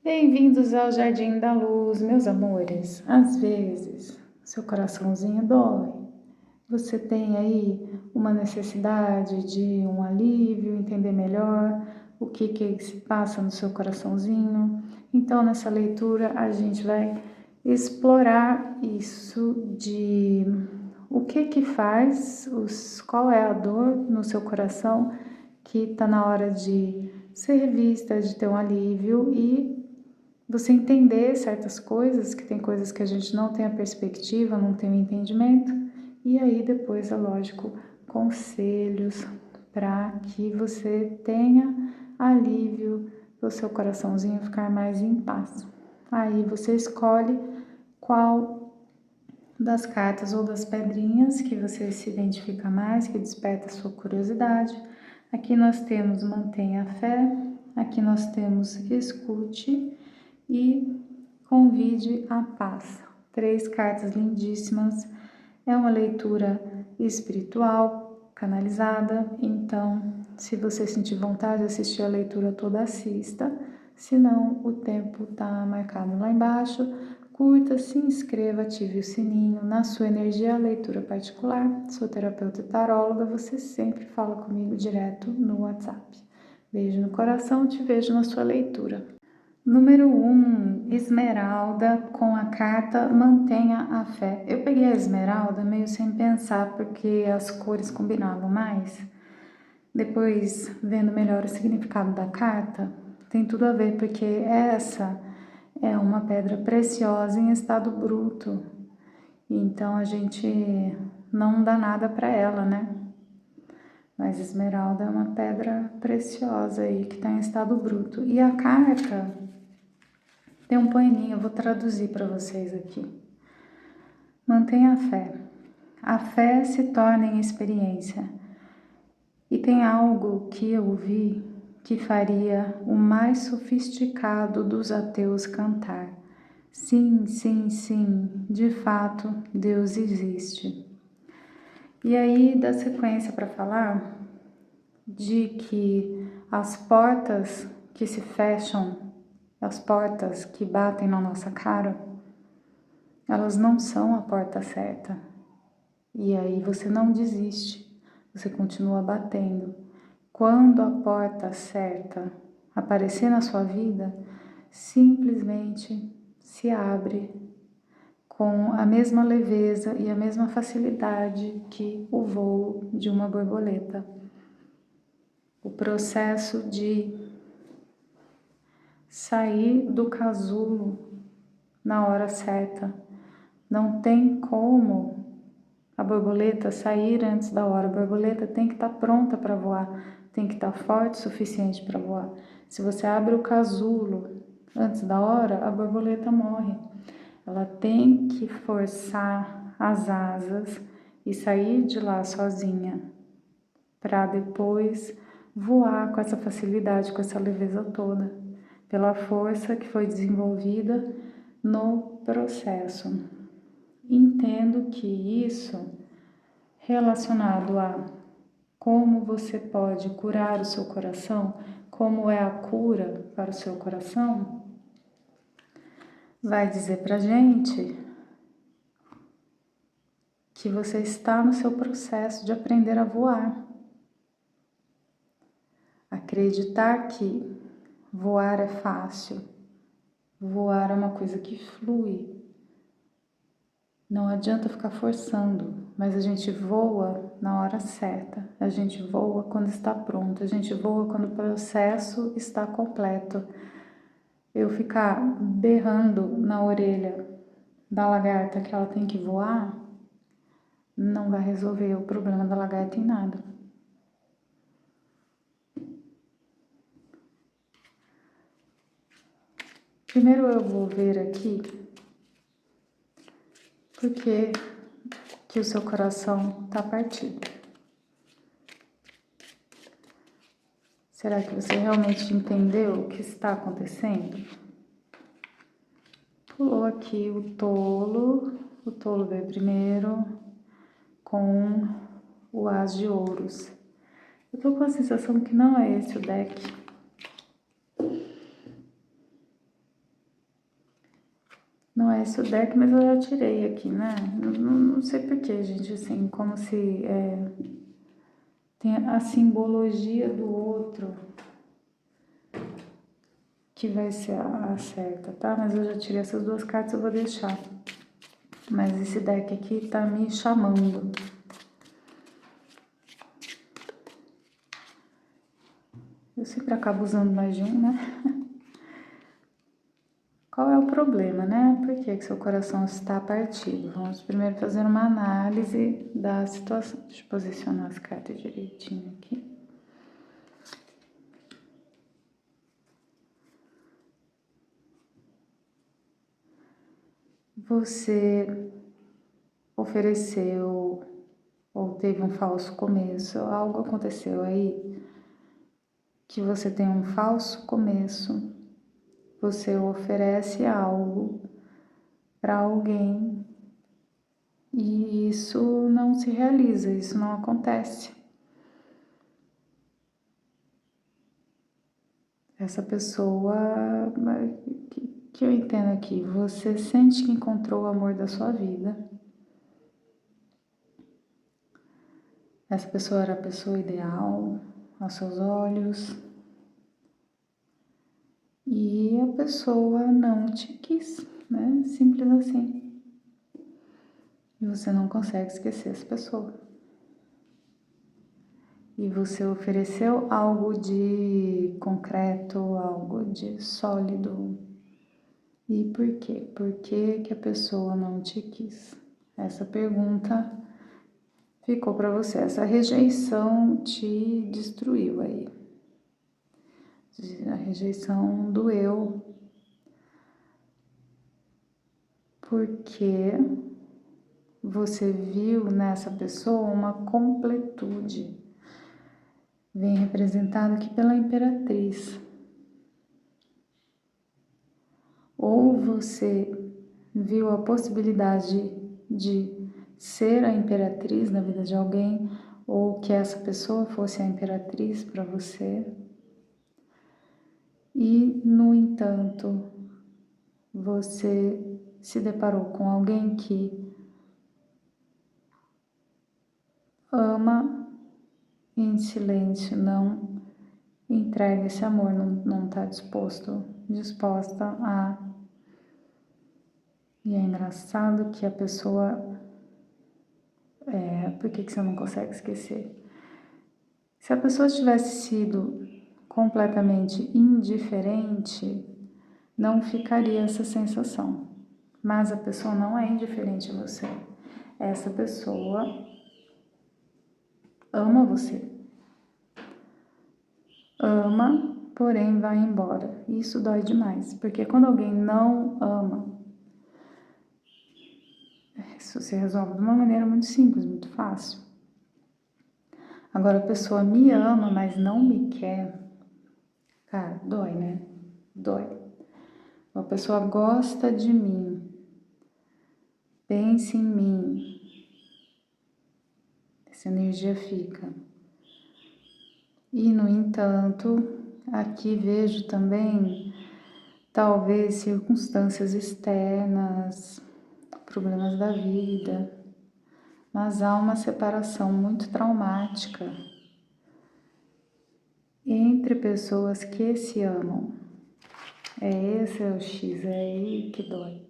Bem-vindos ao Jardim da Luz, meus amores. Às vezes, seu coraçãozinho dói. Você tem aí uma necessidade de um alívio, entender melhor o que se passa no seu coraçãozinho. Então, nessa leitura, a gente vai explorar isso de o que faz, qual é a dor no seu coração que está na hora de ser vista, de ter um alívio e você entender certas coisas, que tem coisas que a gente não tem a perspectiva, não tem o entendimento, e aí depois, é lógico, conselhos para que você tenha alívio, o seu coraçãozinho ficar mais em paz. Aí você escolhe qual das cartas ou das pedrinhas que você se identifica mais, que desperta a sua curiosidade. Aqui nós temos mantenha a fé, aqui nós temos escute e convide a paz. 3 cartas lindíssimas. É uma leitura espiritual, canalizada, então se você sentir vontade de assistir a leitura toda, assista. Se não, o tempo tá marcado lá embaixo. Curta, se inscreva, ative o sininho. Na sua energia, a leitura particular. Sou terapeuta e taróloga, você sempre fala comigo direto no WhatsApp. Beijo no coração, te vejo na sua leitura. Número 1, esmeralda com a carta Mantenha a Fé. Eu peguei a esmeralda meio sem pensar porque as cores combinavam mais. Depois, vendo melhor o significado da carta, tem tudo a ver porque essa é uma pedra preciosa em estado bruto. Então a gente não dá nada para ela, né? Mas esmeralda é uma pedra preciosa aí que está em estado bruto. E a carta tem um poeminho, eu vou traduzir para vocês aqui. Mantenha a fé. A fé se torna em experiência. E tem algo que eu vi que faria o mais sofisticado dos ateus cantar. Sim, sim, sim, de fato, Deus existe. E aí dá sequência para falar de que as portas que se fecham, as portas que batem na nossa cara, elas não são a porta certa. E aí você não desiste, você continua batendo. Quando a porta certa aparecer na sua vida, simplesmente se abre com a mesma leveza e a mesma facilidade que o voo de uma borboleta. O processo de sair do casulo na hora certa. Não tem como a borboleta sair antes da hora. A borboleta tem que estar pronta para voar, tem que estar forte o suficiente para voar. Se você abre o casulo antes da hora, a borboleta morre. Ela tem que forçar as asas e sair de lá sozinha, para depois voar com essa facilidade, com essa leveza toda, pela força que foi desenvolvida no processo. Entendo que isso, relacionado a como você pode curar o seu coração, como é a cura para o seu coração, vai dizer pra gente que você está no seu processo de aprender a voar. Acreditar que voar é fácil, voar é uma coisa que flui. Não adianta ficar forçando, mas a gente voa na hora certa, a gente voa quando está pronto, a gente voa quando o processo está completo. Eu ficar berrando na orelha da lagarta que ela tem que voar, não vai resolver o problema da lagarta em nada. Primeiro eu vou ver aqui porque que o seu coração está partido. Será que você realmente entendeu o que está acontecendo? Pulou aqui o tolo veio primeiro com o as de ouros. Eu tô com a sensação que não é esse o deck. Não é esse o deck, mas eu já tirei aqui, né? Não sei porquê, gente, assim, como se tem a simbologia do outro que vai ser a certa, tá? Mas eu já tirei essas duas cartas, eu vou deixar. Mas esse deck aqui tá me chamando. Eu sempre acabo usando mais de um, né? Qual é o problema, né? Por que seu coração está partido? Vamos primeiro fazer uma análise da situação. Deixa eu posicionar as cartas direitinho aqui. Você ofereceu ou teve um falso começo, algo aconteceu aí que você tem um falso começo, você oferece algo para alguém e isso não se realiza, isso não acontece. Essa pessoa, que eu entendo aqui, você sente que encontrou o amor da sua vida. Essa pessoa era a pessoa ideal aos seus olhos. E a pessoa não te quis, né? Simples assim. E você não consegue esquecer essa pessoa. E você ofereceu algo de concreto, algo de sólido. E por quê? Por que a pessoa não te quis? Essa pergunta ficou para você. Essa rejeição te destruiu aí. A rejeição doeu. Porque você viu nessa pessoa uma completude. Vem representado aqui pela Imperatriz. Ou você viu a possibilidade de ser a Imperatriz na vida de alguém, ou que essa pessoa fosse a Imperatriz para você. E, no entanto, você se deparou com alguém que ama em silêncio, não entrega esse amor, não está disposta a. E é engraçado que a pessoa. Por que você não consegue esquecer? Se a pessoa tivesse sido completamente indiferente, não ficaria essa sensação. Mas a pessoa não é indiferente a você. Essa pessoa ama você. Ama, porém vai embora. Isso dói demais, porque quando alguém não ama, isso se resolve de uma maneira muito simples, muito fácil. Agora, a pessoa me ama, mas não me quer. Cara, dói, né? Dói. Uma pessoa gosta de mim, pensa em mim. Essa energia fica. E, no entanto, aqui vejo também, talvez, circunstâncias externas, problemas da vida, mas há uma separação muito traumática entre pessoas que se amam. Esse é o X, é aí que dói.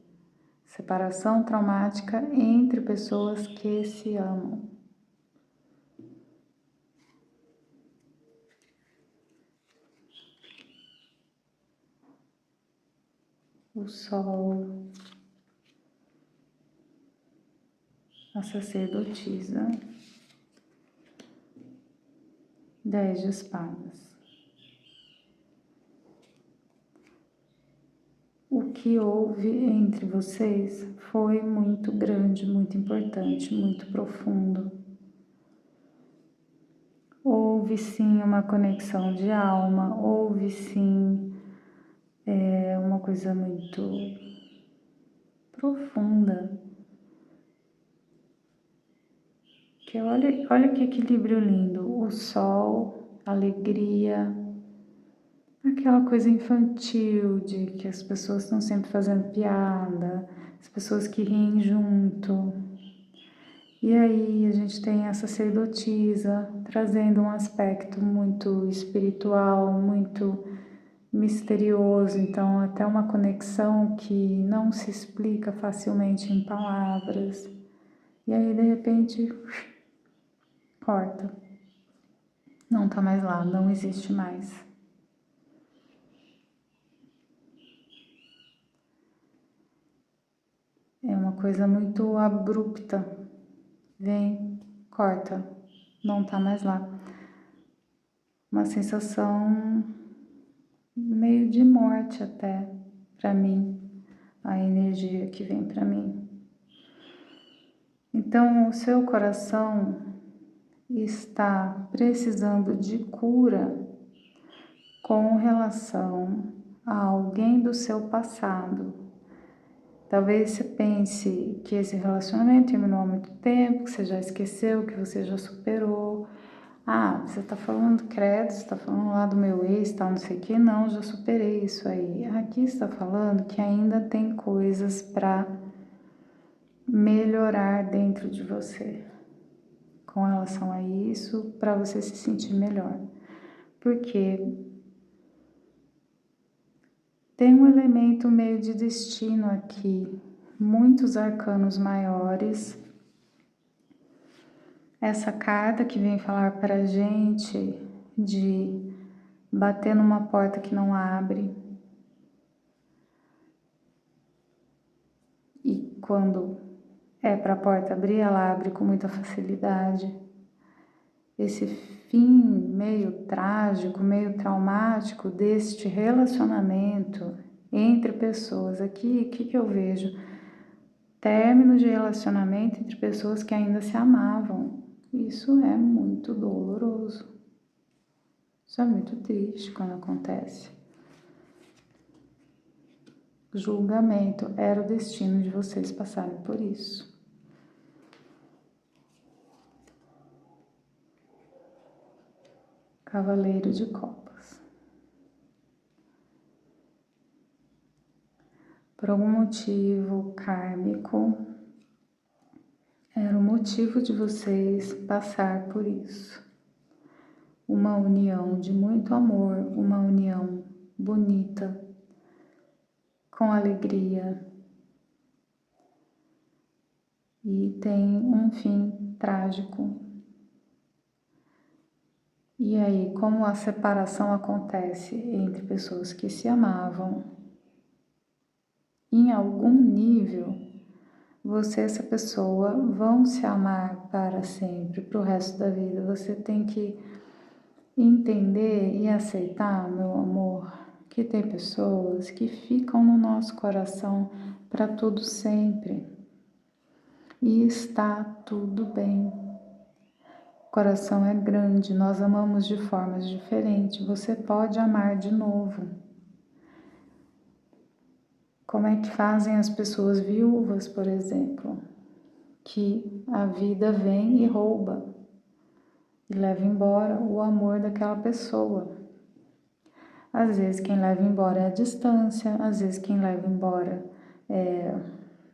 Separação traumática entre pessoas que se amam. O Sol, a sacerdotisa, 10 de espadas. O que houve entre vocês foi muito grande, muito importante, muito profundo. Houve sim uma conexão de alma, houve sim uma coisa muito profunda. Que olha que equilíbrio lindo. O sol, a alegria, aquela coisa infantil de que as pessoas estão sempre fazendo piada, as pessoas que riem junto. E aí a gente tem a sacerdotisa trazendo um aspecto muito espiritual, muito misterioso, então até uma conexão que não se explica facilmente em palavras. E aí de repente corta. Não tá mais lá, não existe mais. É uma coisa muito abrupta. Vem, corta, não tá mais lá. Uma sensação meio de morte até, para mim, a energia que vem para mim. Então, o seu coração está precisando de cura com relação a alguém do seu passado. Talvez você pense que esse relacionamento terminou há muito tempo, que você já esqueceu, que você já superou. Ah, você tá falando credo, você tá falando lá do meu ex, tal, não sei o que. Não, já superei isso aí. Aqui está falando que ainda tem coisas para melhorar dentro de você com relação a isso, para você se sentir melhor. Porque tem um elemento meio de destino aqui, muitos arcanos maiores. Essa carta que vem falar pra gente de bater numa porta que não abre. E quando é pra porta abrir, ela abre com muita facilidade. Esse fim meio trágico, meio traumático deste relacionamento entre pessoas. Aqui, o que eu vejo? Término de relacionamento entre pessoas que ainda se amavam. Isso é muito doloroso. Isso é muito triste quando acontece. Julgamento era o destino de vocês passarem por isso. Cavaleiro de Copas. Por algum motivo kármico, era o motivo de vocês passar por isso. Uma união de muito amor, uma união bonita, com alegria. E tem um fim trágico. E aí, como a separação acontece entre pessoas que se amavam, em algum nível, você e essa pessoa vão se amar para sempre, para o resto da vida. Você tem que entender e aceitar, meu amor, que tem pessoas que ficam no nosso coração para todo sempre. E está tudo bem. O coração é grande, nós amamos de formas diferentes. Você pode amar de novo. Como é que fazem as pessoas viúvas, por exemplo? Que a vida vem e rouba e leva embora o amor daquela pessoa. Às vezes quem leva embora é a distância, às vezes quem leva embora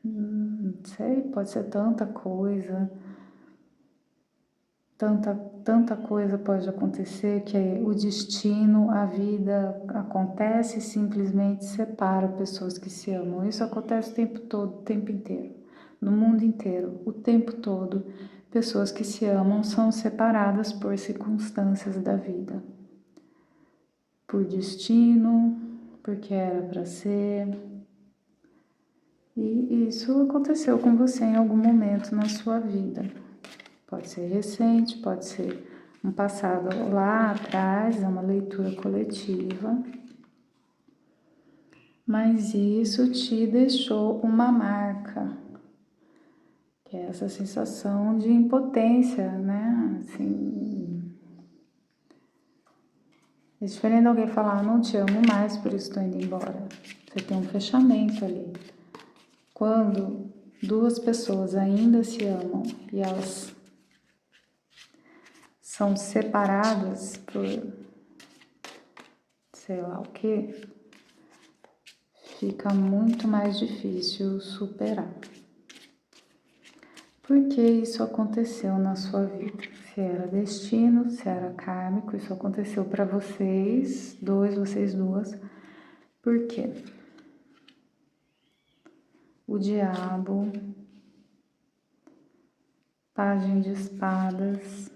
não sei, pode ser tanta coisa. Tanta coisa pode acontecer que o destino, a vida acontece e simplesmente separa pessoas que se amam. Isso acontece o tempo todo, o tempo inteiro, no mundo inteiro, o tempo todo. Pessoas que se amam são separadas por circunstâncias da vida, por destino, porque era para ser. E isso aconteceu com você em algum momento na sua vida. Pode ser recente, pode ser um passado lá atrás, é uma leitura coletiva. Mas isso te deixou uma marca, que é essa sensação de impotência, né? Assim, é diferente de alguém falar, não te amo mais, por isso estou indo embora. Você tem um fechamento ali. Quando duas pessoas ainda se amam e elas são separadas por sei lá o que, fica muito mais difícil superar. Por que isso aconteceu na sua vida? Se era destino, se era kármico, isso aconteceu para vocês duas. Por quê? O diabo, pajem de espadas,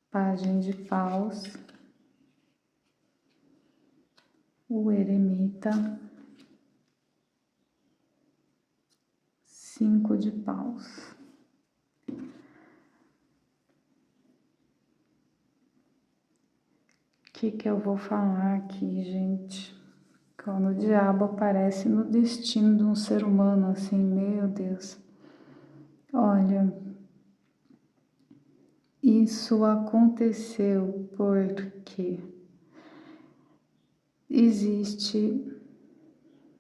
pajem de paus, o eremita, 5 de paus. O que eu vou falar aqui, gente? Quando o diabo aparece no destino de um ser humano, assim, meu Deus. Olha, isso aconteceu porque existe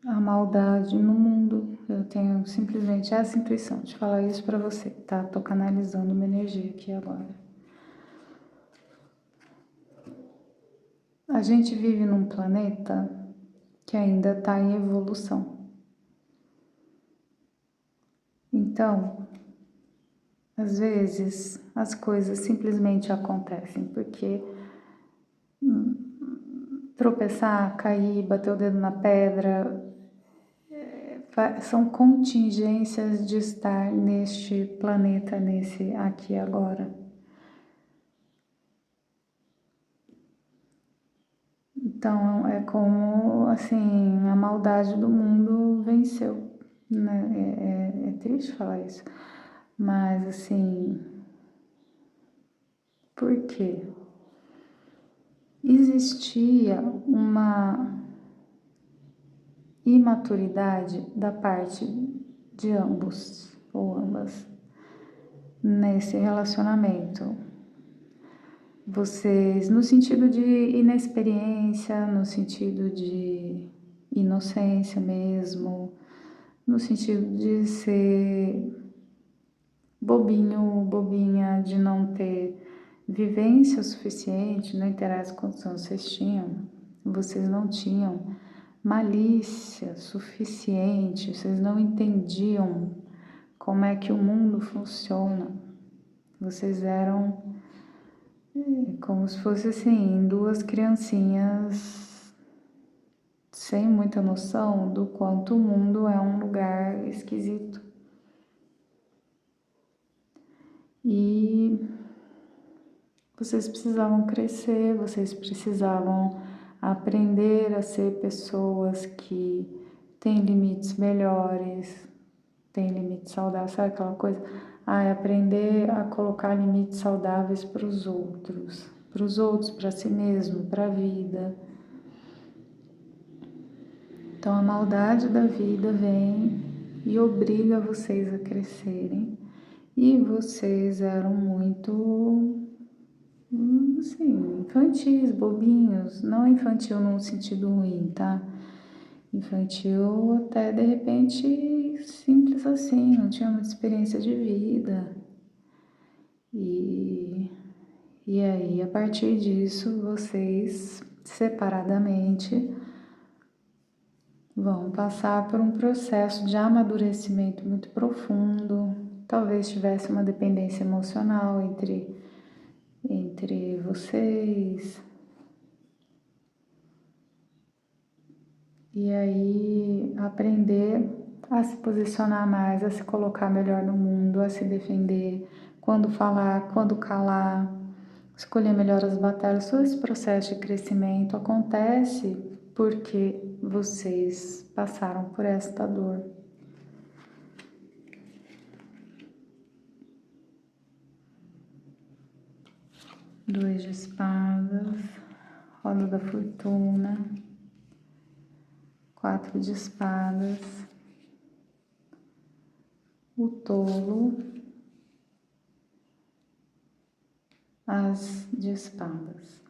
a maldade no mundo. Eu tenho simplesmente essa intuição de falar isso pra você, tá? Tô canalizando uma energia aqui agora. A gente vive num planeta que ainda tá em evolução. Então, às vezes, as coisas simplesmente acontecem porque tropeçar, cair, bater o dedo na pedra, são contingências de estar neste planeta, nesse aqui e agora. Então, é como, assim, a maldade do mundo venceu, né? É triste falar isso, mas, assim, por quê? Existia uma imaturidade da parte de ambos ou ambas nesse relacionamento. Vocês, no sentido de inexperiência, no sentido de inocência mesmo, no sentido de ser bobinho, bobinha, de não ter vivência suficiente, não interessa quantos anos vocês tinham, vocês não tinham malícia suficiente, vocês não entendiam como é que o mundo funciona. Vocês eram como se fosse assim, duas criancinhas sem muita noção do quanto o mundo é um lugar esquisito. E vocês precisavam crescer, vocês precisavam aprender a ser pessoas que têm limites melhores, têm limites saudáveis, sabe aquela coisa? Aprender a colocar limites saudáveis para os outros, para si mesmo, para a vida. Então a maldade da vida vem e obriga vocês a crescerem. E vocês eram muito, assim, infantis, bobinhos. Não infantil num sentido ruim, tá? Infantil até de repente simples assim, não tinha muita experiência de vida. E aí, a partir disso, vocês separadamente vão passar por um processo de amadurecimento muito profundo. Talvez tivesse uma dependência emocional entre vocês. E aí, aprender a se posicionar mais, a se colocar melhor no mundo, a se defender, quando falar, quando calar, escolher melhor as batalhas. Todo esse processo de crescimento acontece porque vocês passaram por esta dor. Dois de espadas, roda da fortuna, 4 de espadas, o tolo, as de espadas.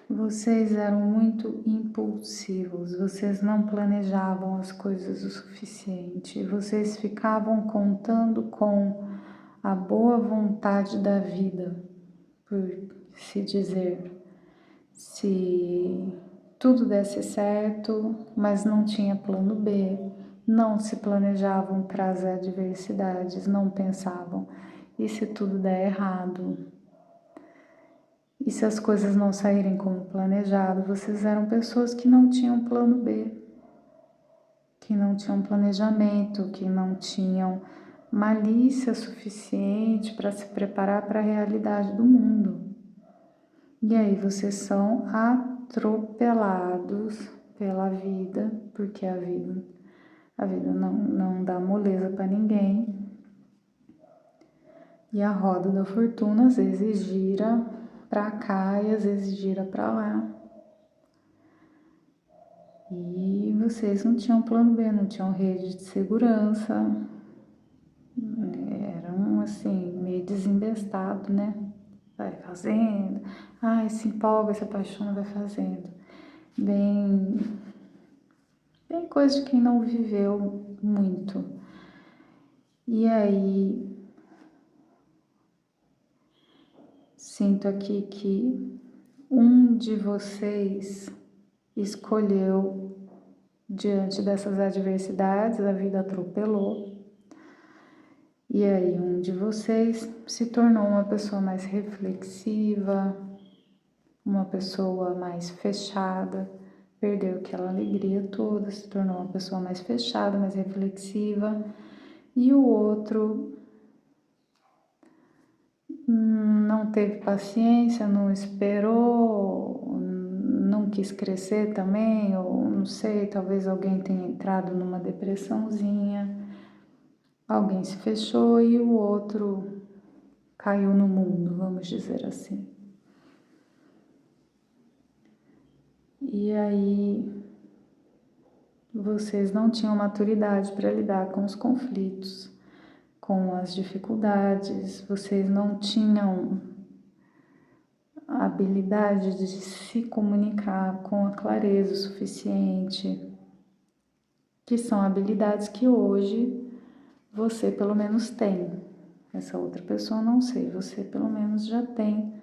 Vocês eram muito impulsivos, vocês não planejavam as coisas o suficiente, vocês ficavam contando com a boa vontade da vida, por se dizer. Se tudo desse certo, mas não tinha plano B, não se planejavam para as adversidades, não pensavam, e se tudo der errado? E se as coisas não saírem como planejado? Vocês eram pessoas que não tinham plano B, que não tinham planejamento, que não tinham malícia suficiente para se preparar para a realidade do mundo. E aí vocês são atropelados pela vida, porque a vida não dá moleza para ninguém. E a roda da fortuna às vezes gira para cá e às vezes gira para lá. E vocês não tinham plano B, não tinham rede de segurança. Eram assim, meio desembestados, né? Vai fazendo, se empolga, se apaixona, vai fazendo. Bem coisa de quem não viveu muito. E aí, sinto aqui que um de vocês escolheu, diante dessas adversidades, a vida atropelou. E aí, um de vocês se tornou uma pessoa mais reflexiva, uma pessoa mais fechada, perdeu aquela alegria toda, se tornou uma pessoa mais fechada, mais reflexiva, e o outro não teve paciência, não esperou, não quis crescer também, ou não sei, talvez alguém tenha entrado numa depressãozinha, alguém se fechou e o outro caiu no mundo, vamos dizer assim. E aí, vocês não tinham maturidade para lidar com os conflitos, com as dificuldades, vocês não tinham a habilidade de se comunicar com a clareza o suficiente, que são habilidades que hoje você pelo menos tem. Essa outra pessoa não sei, você pelo menos já tem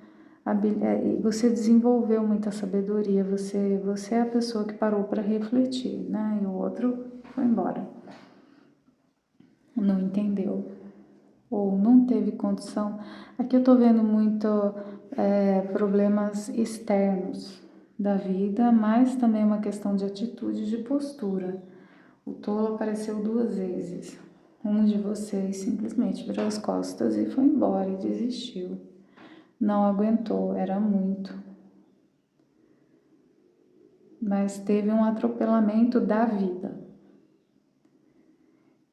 habilidade, você desenvolveu muita sabedoria, você é a pessoa que parou para refletir, né? E o outro foi embora. Não entendeu. Ou não teve condição. Aqui eu tô vendo muito problemas externos da vida, mas também uma questão de atitude, de postura. O tolo apareceu 2 vezes. Um de vocês simplesmente virou as costas e foi embora e desistiu. Não aguentou, era muito. Mas teve um atropelamento da vida.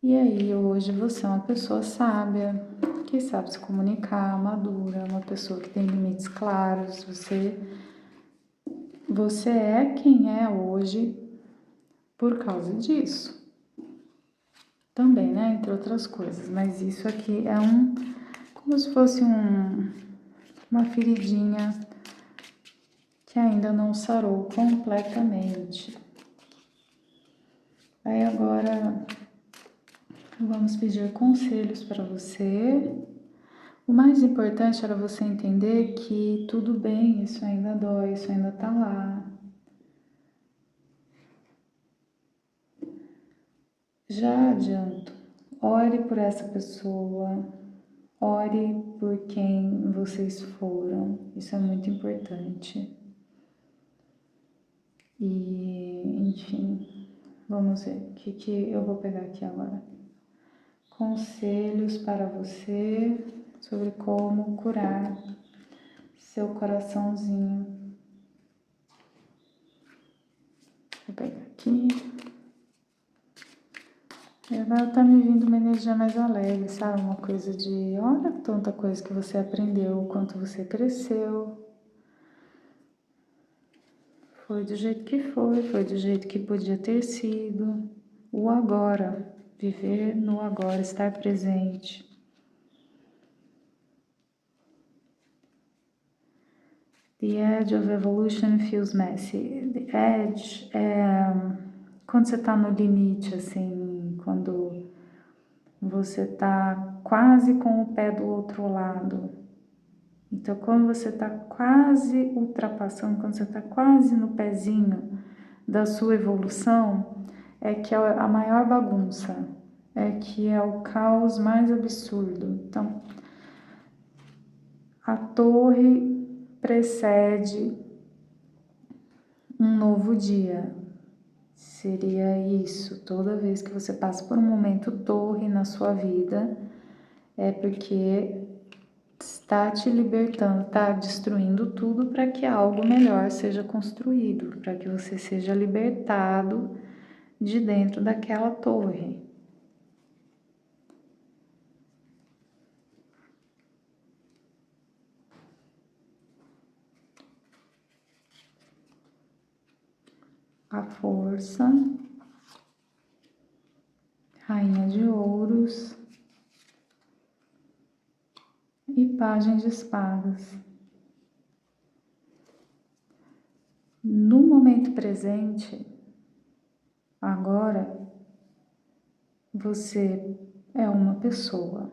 E aí, hoje você é uma pessoa sábia, que sabe se comunicar, madura, uma pessoa que tem limites claros. Você é quem é hoje por causa disso. Também, né? Entre outras coisas. Mas isso aqui é como se fosse uma feridinha que ainda não sarou completamente. Aí agora vamos pedir conselhos para você. O mais importante era você entender que tudo bem, isso ainda dói, isso ainda tá lá. Já adianto, ore por essa pessoa, ore por quem vocês foram, isso é muito importante. E, enfim, vamos ver o que eu vou pegar aqui agora. Conselhos para você sobre como curar seu coraçãozinho. Vou pegar aqui. E agora tá me vindo uma energia mais alegre, sabe? Uma coisa de, olha tanta coisa que você aprendeu, quanto você cresceu. Foi do jeito que foi do jeito que podia ter sido. O agora, viver no agora, estar presente. The edge of evolution feels messy. The edge é quando você tá no limite, assim, quando você tá quase com o pé do outro lado. Então, quando você tá quase ultrapassando, quando você tá quase no pezinho da sua evolução, é que é a maior bagunça, é que é o caos mais absurdo. Então, a torre precede um novo dia. Seria isso. Toda vez que você passa por um momento torre na sua vida, é porque está te libertando, está destruindo tudo para que algo melhor seja construído, para que você seja libertado de dentro daquela torre. A força, rainha de ouros e pajem de espadas. No momento presente, agora, você é uma pessoa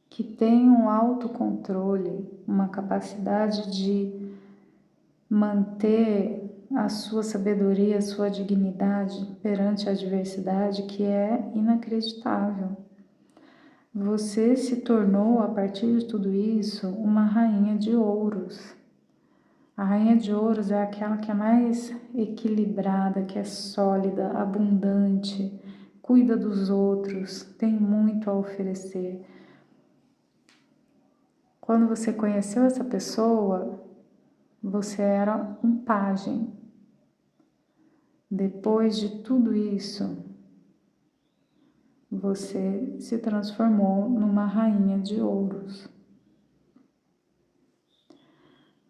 que tem um autocontrole, uma capacidade de manter a sua sabedoria, a sua dignidade perante a adversidade que é inacreditável. Você se tornou, a partir de tudo isso, uma rainha de ouros. A rainha de ouros é aquela que é mais equilibrada, que é sólida, abundante, cuida dos outros, tem muito a oferecer. Quando você conheceu essa pessoa, você era um pajem. Depois de tudo isso, você se transformou numa rainha de ouros.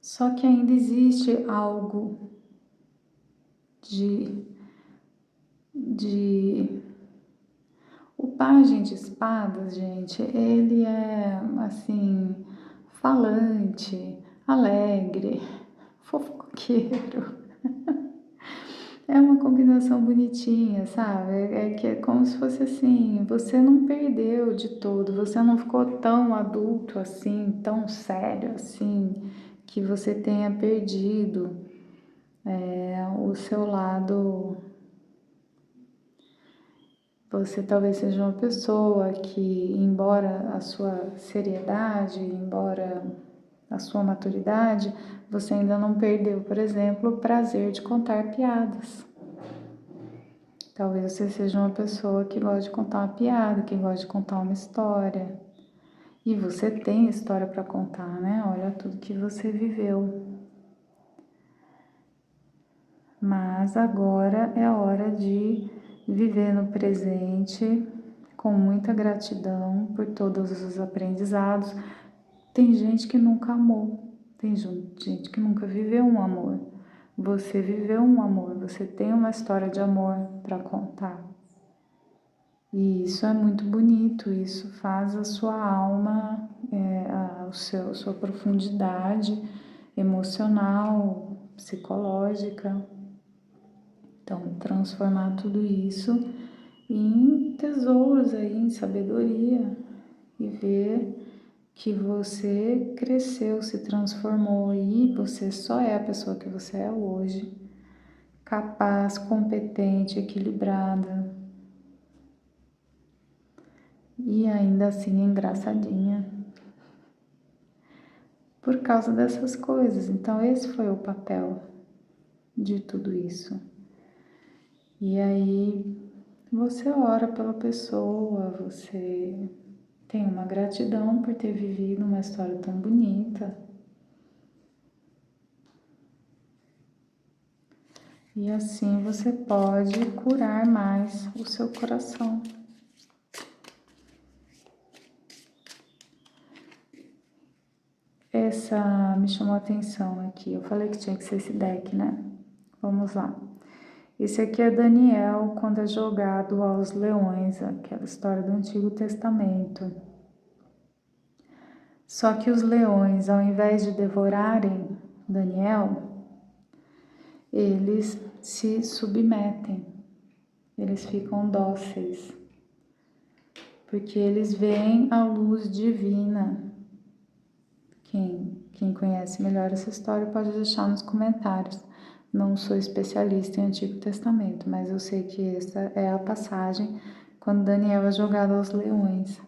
Só que ainda existe algo de o pajem de espadas, gente, ele é assim, falante, alegre, fofoqueiro. É uma combinação bonitinha, sabe? É que é como se fosse assim, você não perdeu de todo, você não ficou tão adulto assim, tão sério assim, que você tenha perdido o seu lado. Você talvez seja uma pessoa que, embora a sua seriedade, embora a sua maturidade, você ainda não perdeu, por exemplo, o prazer de contar piadas. Talvez você seja uma pessoa que gosta de contar uma piada, que gosta de contar uma história. E você tem história para contar, né? Olha tudo que você viveu. Mas agora é hora de viver no presente com muita gratidão por todos os aprendizados. Tem gente que nunca amou, tem gente que nunca viveu um amor. Você viveu um amor, você tem uma história de amor para contar. E isso é muito bonito, isso faz a sua alma, sua profundidade emocional, psicológica. Então, transformar tudo isso em tesouros aí, em sabedoria e ver que você cresceu, se transformou e você só é a pessoa que você é hoje, capaz, competente, equilibrada e ainda assim engraçadinha por causa dessas coisas. Então, esse foi o papel de tudo isso. E aí, você ora pela pessoa, você tem uma gratidão por ter vivido uma história tão bonita. E assim você pode curar mais o seu coração. Essa me chamou a atenção aqui. Eu falei que tinha que ser esse deck, né? Vamos lá. Esse aqui é Daniel quando é jogado aos leões, aquela história do Antigo Testamento. Só que os leões, ao invés de devorarem Daniel, eles se submetem, eles ficam dóceis. porque eles veem a luz divina. Quem conhece melhor essa história pode deixar nos comentários. Não sou especialista em Antigo Testamento, mas eu sei que essa é a passagem quando Daniel é jogado aos leões.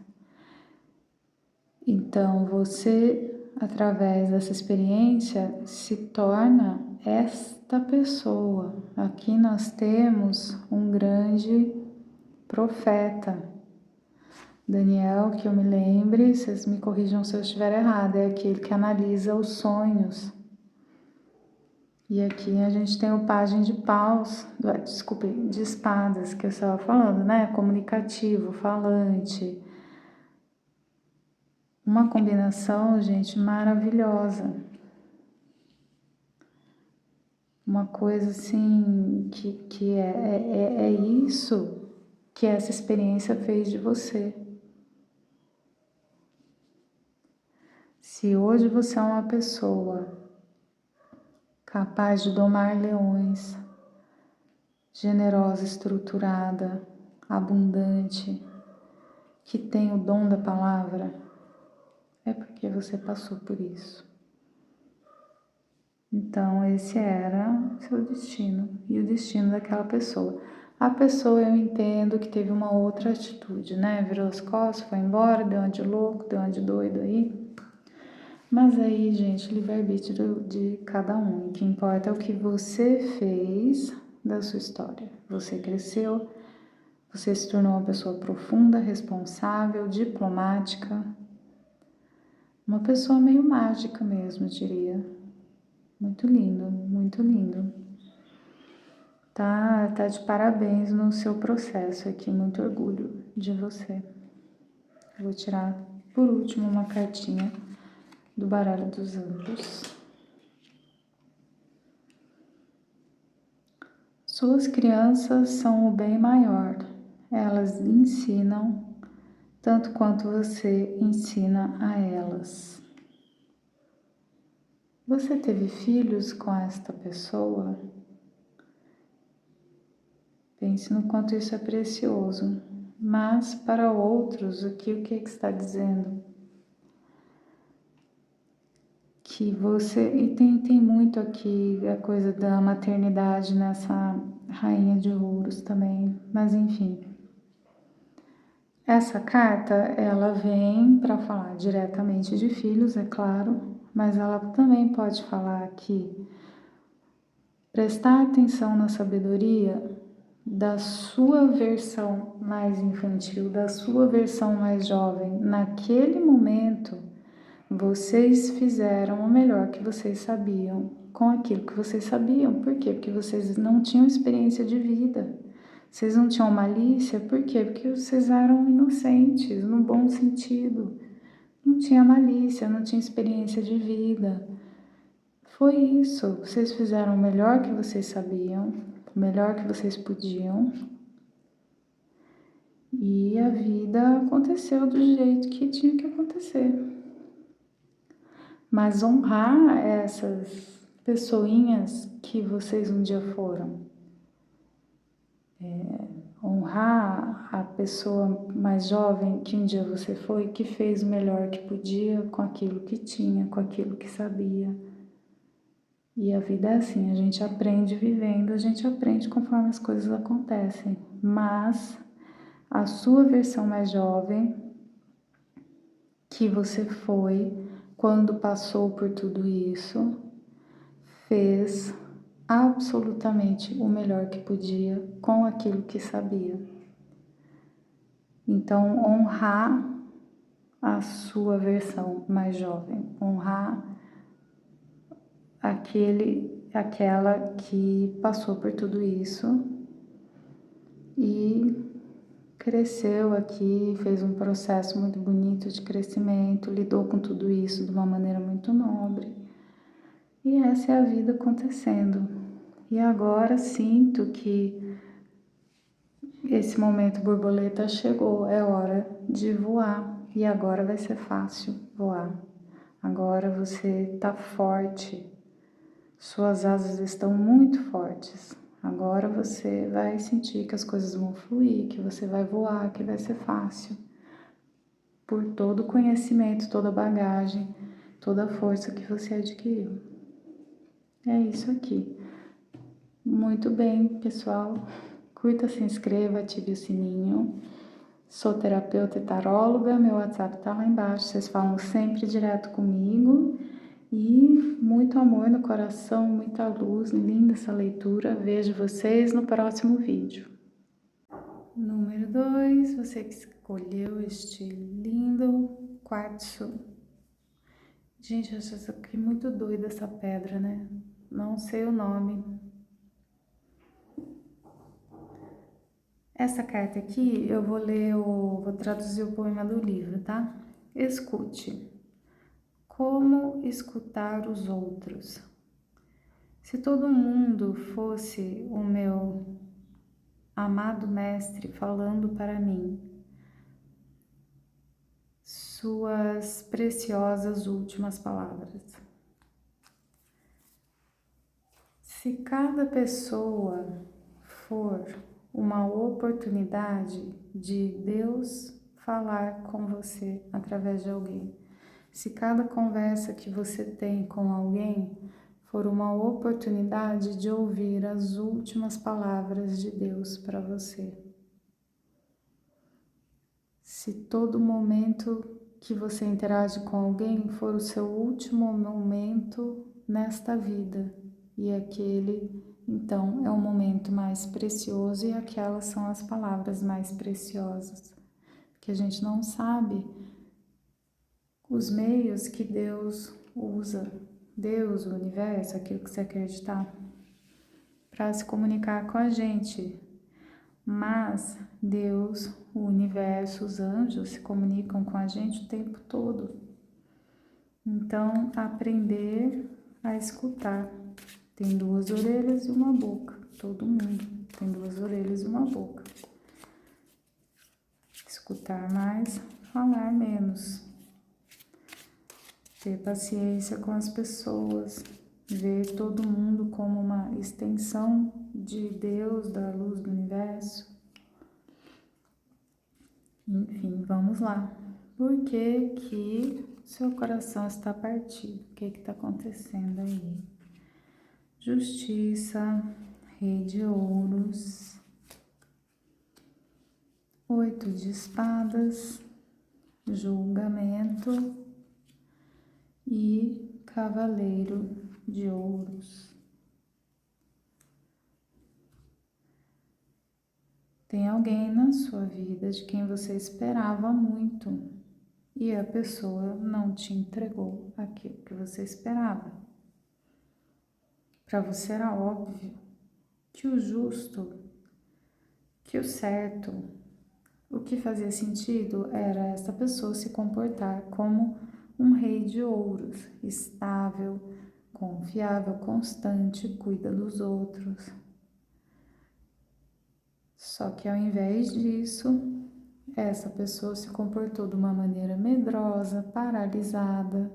Então, você, através dessa experiência, se torna esta pessoa. Aqui nós temos um grande profeta. Daniel, que eu me lembre, vocês me corrijam se eu estiver errada, é aquele que analisa os sonhos. E aqui a gente tem o pajem de paus, desculpe, de espadas, que eu estava falando, né? Comunicativo, falante. Uma combinação, gente, maravilhosa. Uma coisa assim, que é isso que essa experiência fez de você. Se hoje você é uma pessoa capaz de domar leões, generosa, estruturada, abundante, que tem o dom da palavra, é porque você passou por isso. Então, esse era seu destino e o destino daquela pessoa. A pessoa, eu entendo que teve uma outra atitude, né? Virou as costas, foi embora, deu uma de louco, deu uma de doido aí. Mas aí, gente, livre-arbítrio de cada um. O que importa é o que você fez da sua história. Você cresceu, você se tornou uma pessoa profunda, responsável, diplomática. Uma pessoa meio mágica mesmo, eu diria. Muito lindo, muito lindo. Tá de parabéns no seu processo aqui, muito orgulho de você. Eu vou tirar, por último, uma cartinha do baralho dos anjos. Suas crianças são o bem maior. Elas ensinam tanto quanto você ensina a elas. Você teve filhos com esta pessoa? Pense no quanto isso é precioso. Mas para outros, o que está dizendo? Que você... E tem muito aqui a coisa da maternidade nessa rainha de ouros também. Mas enfim. Essa carta, ela vem para falar diretamente de filhos, é claro. Mas ela também pode falar que prestar atenção na sabedoria da sua versão mais infantil, da sua versão mais jovem. Naquele momento, vocês fizeram o melhor que vocês sabiam com aquilo que vocês sabiam. Por quê? Porque vocês não tinham experiência de vida. Vocês não tinham malícia. Por quê? Porque vocês eram inocentes, no bom sentido. Não tinha malícia, não tinha experiência de vida. Foi isso. Vocês fizeram o melhor que vocês sabiam, o melhor que vocês podiam. E a vida aconteceu do jeito que tinha que acontecer. Mas honrar essas pessoinhas que vocês um dia foram. Honrar a pessoa mais jovem que um dia você foi, que fez o melhor que podia com aquilo que tinha, com aquilo que sabia. E a vida é assim, a gente aprende vivendo, a gente aprende conforme as coisas acontecem. Mas a sua versão mais jovem, que você foi quando passou por tudo isso, fez absolutamente o melhor que podia com aquilo que sabia. Então, honrar a sua versão mais jovem, honrar aquela que passou por tudo isso e cresceu aqui, fez um processo muito bonito de crescimento, lidou com tudo isso de uma maneira muito nobre. E essa é a vida acontecendo. E agora sinto que esse momento borboleta chegou, é hora de voar. E agora vai ser fácil voar. Agora você está forte. Suas asas estão muito fortes. Agora você vai sentir que as coisas vão fluir, que você vai voar, que vai ser fácil. por todo o conhecimento, toda a bagagem, toda a força que você adquiriu. É isso aqui. Muito bem, pessoal. Curta, se inscreva, ative o sininho. Sou terapeuta e taróloga, meu WhatsApp tá lá embaixo, vocês falam sempre direto comigo. E muito amor no coração, muita luz, linda essa leitura. Vejo vocês no próximo vídeo. Número 2, você que escolheu este lindo quartzo. Gente, eu acho isso aqui muito doida, essa pedra, né? Não sei o nome. Essa carta aqui, eu vou ler, vou traduzir o poema do livro, tá? Escute. Como escutar os outros? Se todo mundo fosse o meu amado mestre falando para mim suas preciosas últimas palavras. Se cada pessoa for uma oportunidade de Deus falar com você através de alguém, se cada conversa que você tem com alguém for uma oportunidade de ouvir as últimas palavras de Deus para você, se todo momento que você interage com alguém for o seu último momento nesta vida, e aquele, então, é o momento mais precioso e aquelas são as palavras mais preciosas, que a gente não sabe os meios que Deus usa, Deus, o universo, aquilo que você acreditar, para se comunicar com a gente. Mas Deus, o universo, os anjos se comunicam com a gente o tempo todo. Então, aprender a escutar. Tem 2 orelhas e uma boca. Todo mundo tem 2 orelhas e uma boca. Escutar mais, falar menos. Ter paciência com as pessoas. Ver todo mundo como uma extensão de Deus, da luz do universo. Enfim, vamos lá. Por que que seu coração está partido? O que está acontecendo aí? Justiça, Rei de Ouros, 8 de espadas, julgamento e Cavaleiro de Ouros. Tem alguém na sua vida de quem você esperava muito e a pessoa não te entregou aquilo que você esperava. Para você era óbvio que o justo, que o certo, o que fazia sentido era essa pessoa se comportar como um rei de ouros, estável, confiável, constante, cuida dos outros. Só que ao invés disso, essa pessoa se comportou de uma maneira medrosa, paralisada.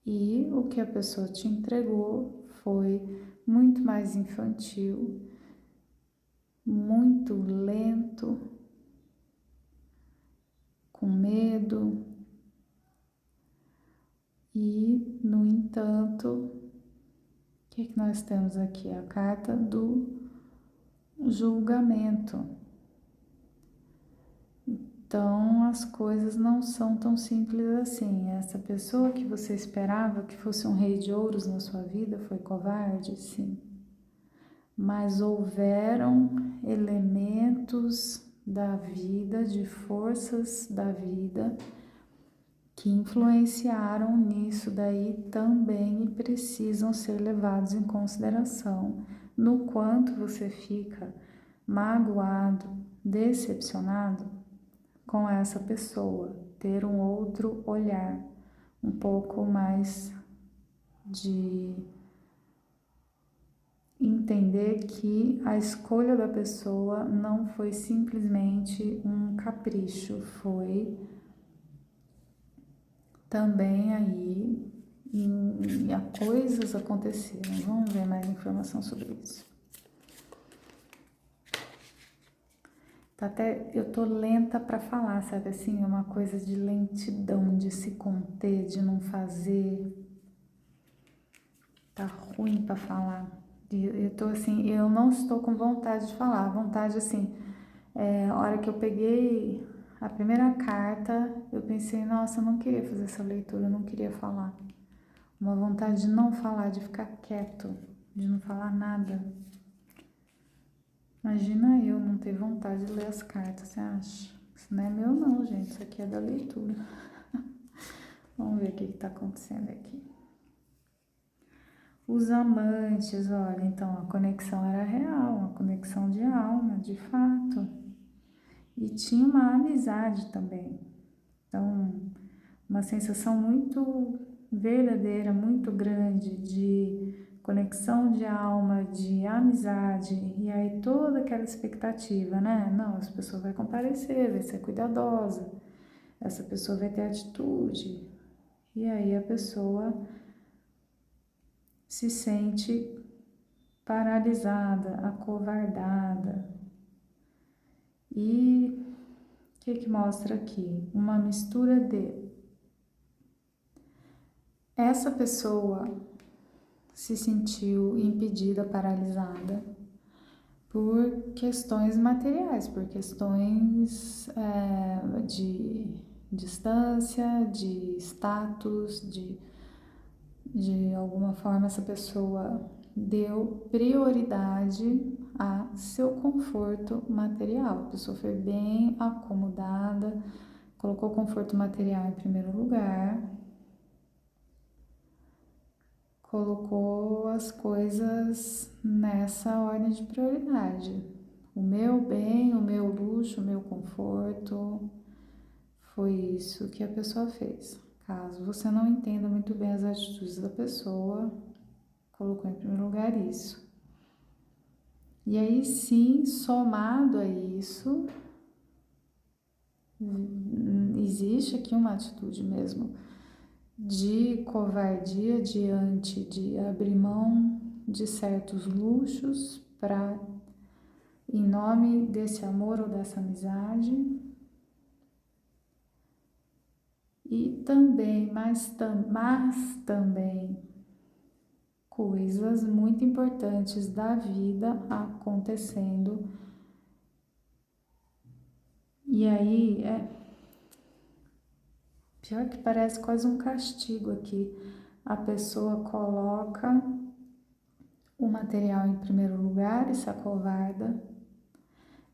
E o que a pessoa te entregou foi muito mais infantil, muito lento, com medo. E, no entanto, o que nós temos aqui? A carta do julgamento. Então, as coisas não são tão simples assim. Essa pessoa que você esperava que fosse um rei de ouros na sua vida foi covarde, sim. Mas houveram elementos da vida, de forças da vida, que influenciaram nisso daí também e precisam ser levados em consideração no quanto você fica magoado, decepcionado com essa pessoa, ter um outro olhar, um pouco mais de entender que a escolha da pessoa não foi simplesmente um capricho, foi também aí coisas aconteceram. Vamos ver mais informação sobre isso. Eu tô lenta para falar, sabe assim, é uma coisa de lentidão, de se conter, de não fazer. Tá ruim para falar. Eu tô assim, eu não estou com vontade de falar. Vontade assim, a hora que eu peguei a primeira carta, eu pensei, nossa, eu não queria fazer essa leitura, eu não queria falar. Uma vontade de não falar, de ficar quieto, de não falar nada. Imagina eu não ter vontade de ler as cartas, você acha? Isso não é meu não, gente, isso aqui é da leitura. Vamos ver o que está acontecendo aqui. Os amantes, olha, então a conexão era real, uma conexão de alma, de fato. E tinha uma amizade também. Então, uma sensação muito verdadeira, muito grande de conexão de alma, de amizade. E aí toda aquela expectativa, né? Não, essa pessoa vai comparecer, vai ser cuidadosa, essa pessoa vai ter atitude. E aí a pessoa se sente paralisada, acovardada. E o que mostra aqui? Uma mistura de essa pessoa se sentiu impedida, paralisada por questões materiais, por questões de distância, de status, de alguma forma essa pessoa deu prioridade a seu conforto material. A pessoa foi bem acomodada, colocou o conforto material em primeiro lugar, colocou as coisas nessa ordem de prioridade. O meu bem, o meu luxo, o meu conforto, foi isso que a pessoa fez. Caso você não entenda muito bem as atitudes da pessoa, colocou em primeiro lugar isso. E aí sim, somado a isso, existe aqui uma atitude mesmo de covardia diante de abrir mão de certos luxos para, em nome desse amor ou dessa amizade. E também, mas também coisas muito importantes da vida acontecendo. E aí pior que parece quase um castigo aqui. A pessoa coloca o material em primeiro lugar e se acovarda.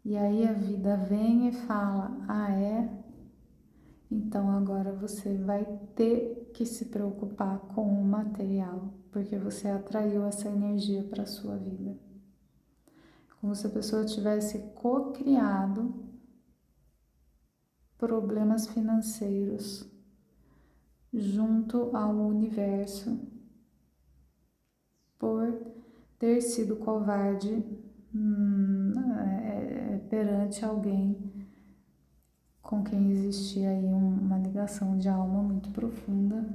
E aí a vida vem e fala: ah, é? Então agora você vai ter que se preocupar com o material, porque você atraiu essa energia para a sua vida. Como se a pessoa tivesse co-criado problemas financeiros junto ao universo por ter sido covarde perante alguém com quem existia aí uma ligação de alma muito profunda.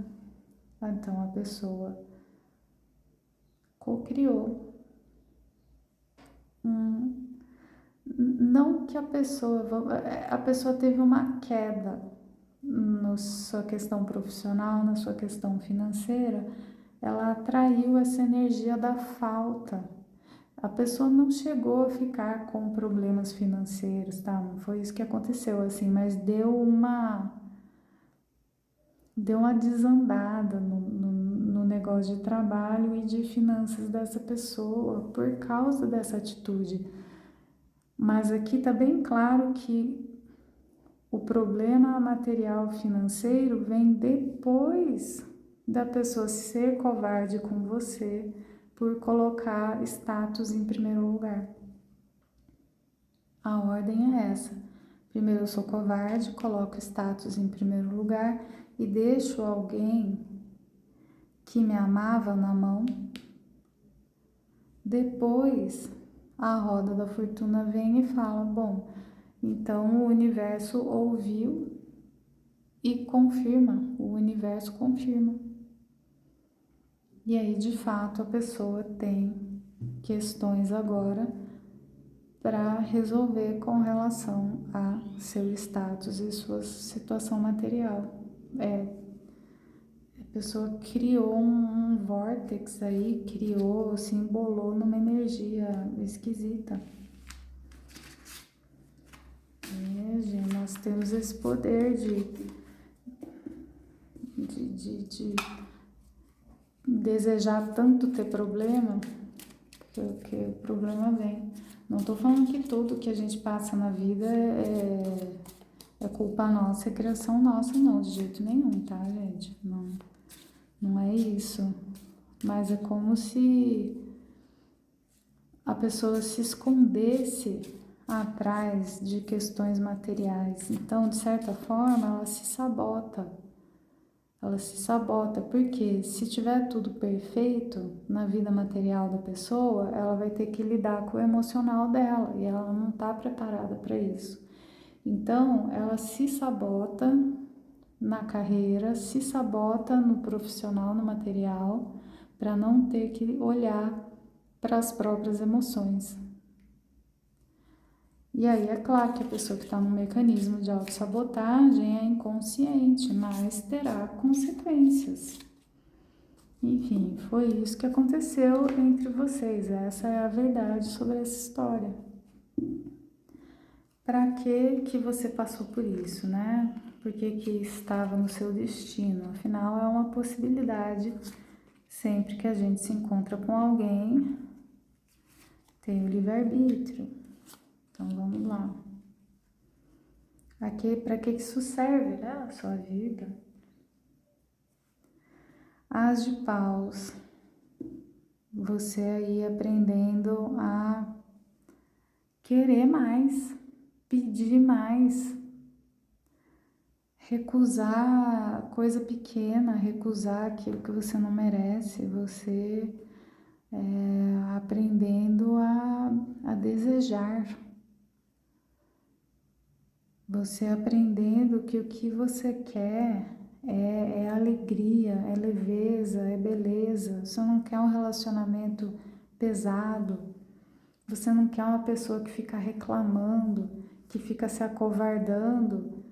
Então a pessoa co-criou não que a pessoa teve uma queda na sua questão profissional, na sua questão financeira, ela atraiu essa energia da falta. A pessoa não chegou a ficar com problemas financeiros, tá? Não foi isso que aconteceu, assim, mas deu uma desandada no negócio de trabalho e de finanças dessa pessoa por causa dessa atitude. Mas aqui tá bem claro que o problema material financeiro vem depois da pessoa ser covarde com você por colocar status em primeiro lugar. A ordem é essa. Primeiro eu sou covarde, coloco status em primeiro lugar e deixo alguém que me amava na mão. Depois a roda da fortuna vem e fala: bom, então o universo ouviu e confirma, o universo confirma. E aí de fato a pessoa tem questões agora para resolver com relação a seu status e sua situação material. A pessoa criou um vórtex aí, se embolou numa energia esquisita. Gente, nós temos esse poder de desejar tanto ter problema, que o problema vem. Não tô falando que tudo que a gente passa na vida é culpa nossa, é criação nossa, não, de jeito nenhum, tá, gente? Não é isso. Mas é como se a pessoa se escondesse atrás de questões materiais. Então, de certa forma, ela se sabota. Porque se tiver tudo perfeito na vida material da pessoa, ela vai ter que lidar com o emocional dela e ela não está preparada para isso. Então, ela se sabota na carreira, se sabota no profissional, no material, para não ter que olhar para as próprias emoções. E aí é claro que a pessoa que está no mecanismo de autossabotagem é inconsciente, mas terá consequências. Enfim, foi isso que aconteceu entre vocês. Essa é a verdade sobre essa história. Para que você passou por isso, né? Por que estava no seu destino? Afinal, é uma possibilidade. Sempre que a gente se encontra com alguém, tem o livre-arbítrio. Então, vamos lá. Para que isso serve, né? A sua vida. As de paus. Você aí aprendendo a querer mais, pedir mais, recusar coisa pequena, recusar aquilo que você não merece, você aprendendo a desejar, você aprendendo que o que você quer é alegria, é leveza, é beleza. Você não quer um relacionamento pesado, você não quer uma pessoa que fica reclamando, que fica se acovardando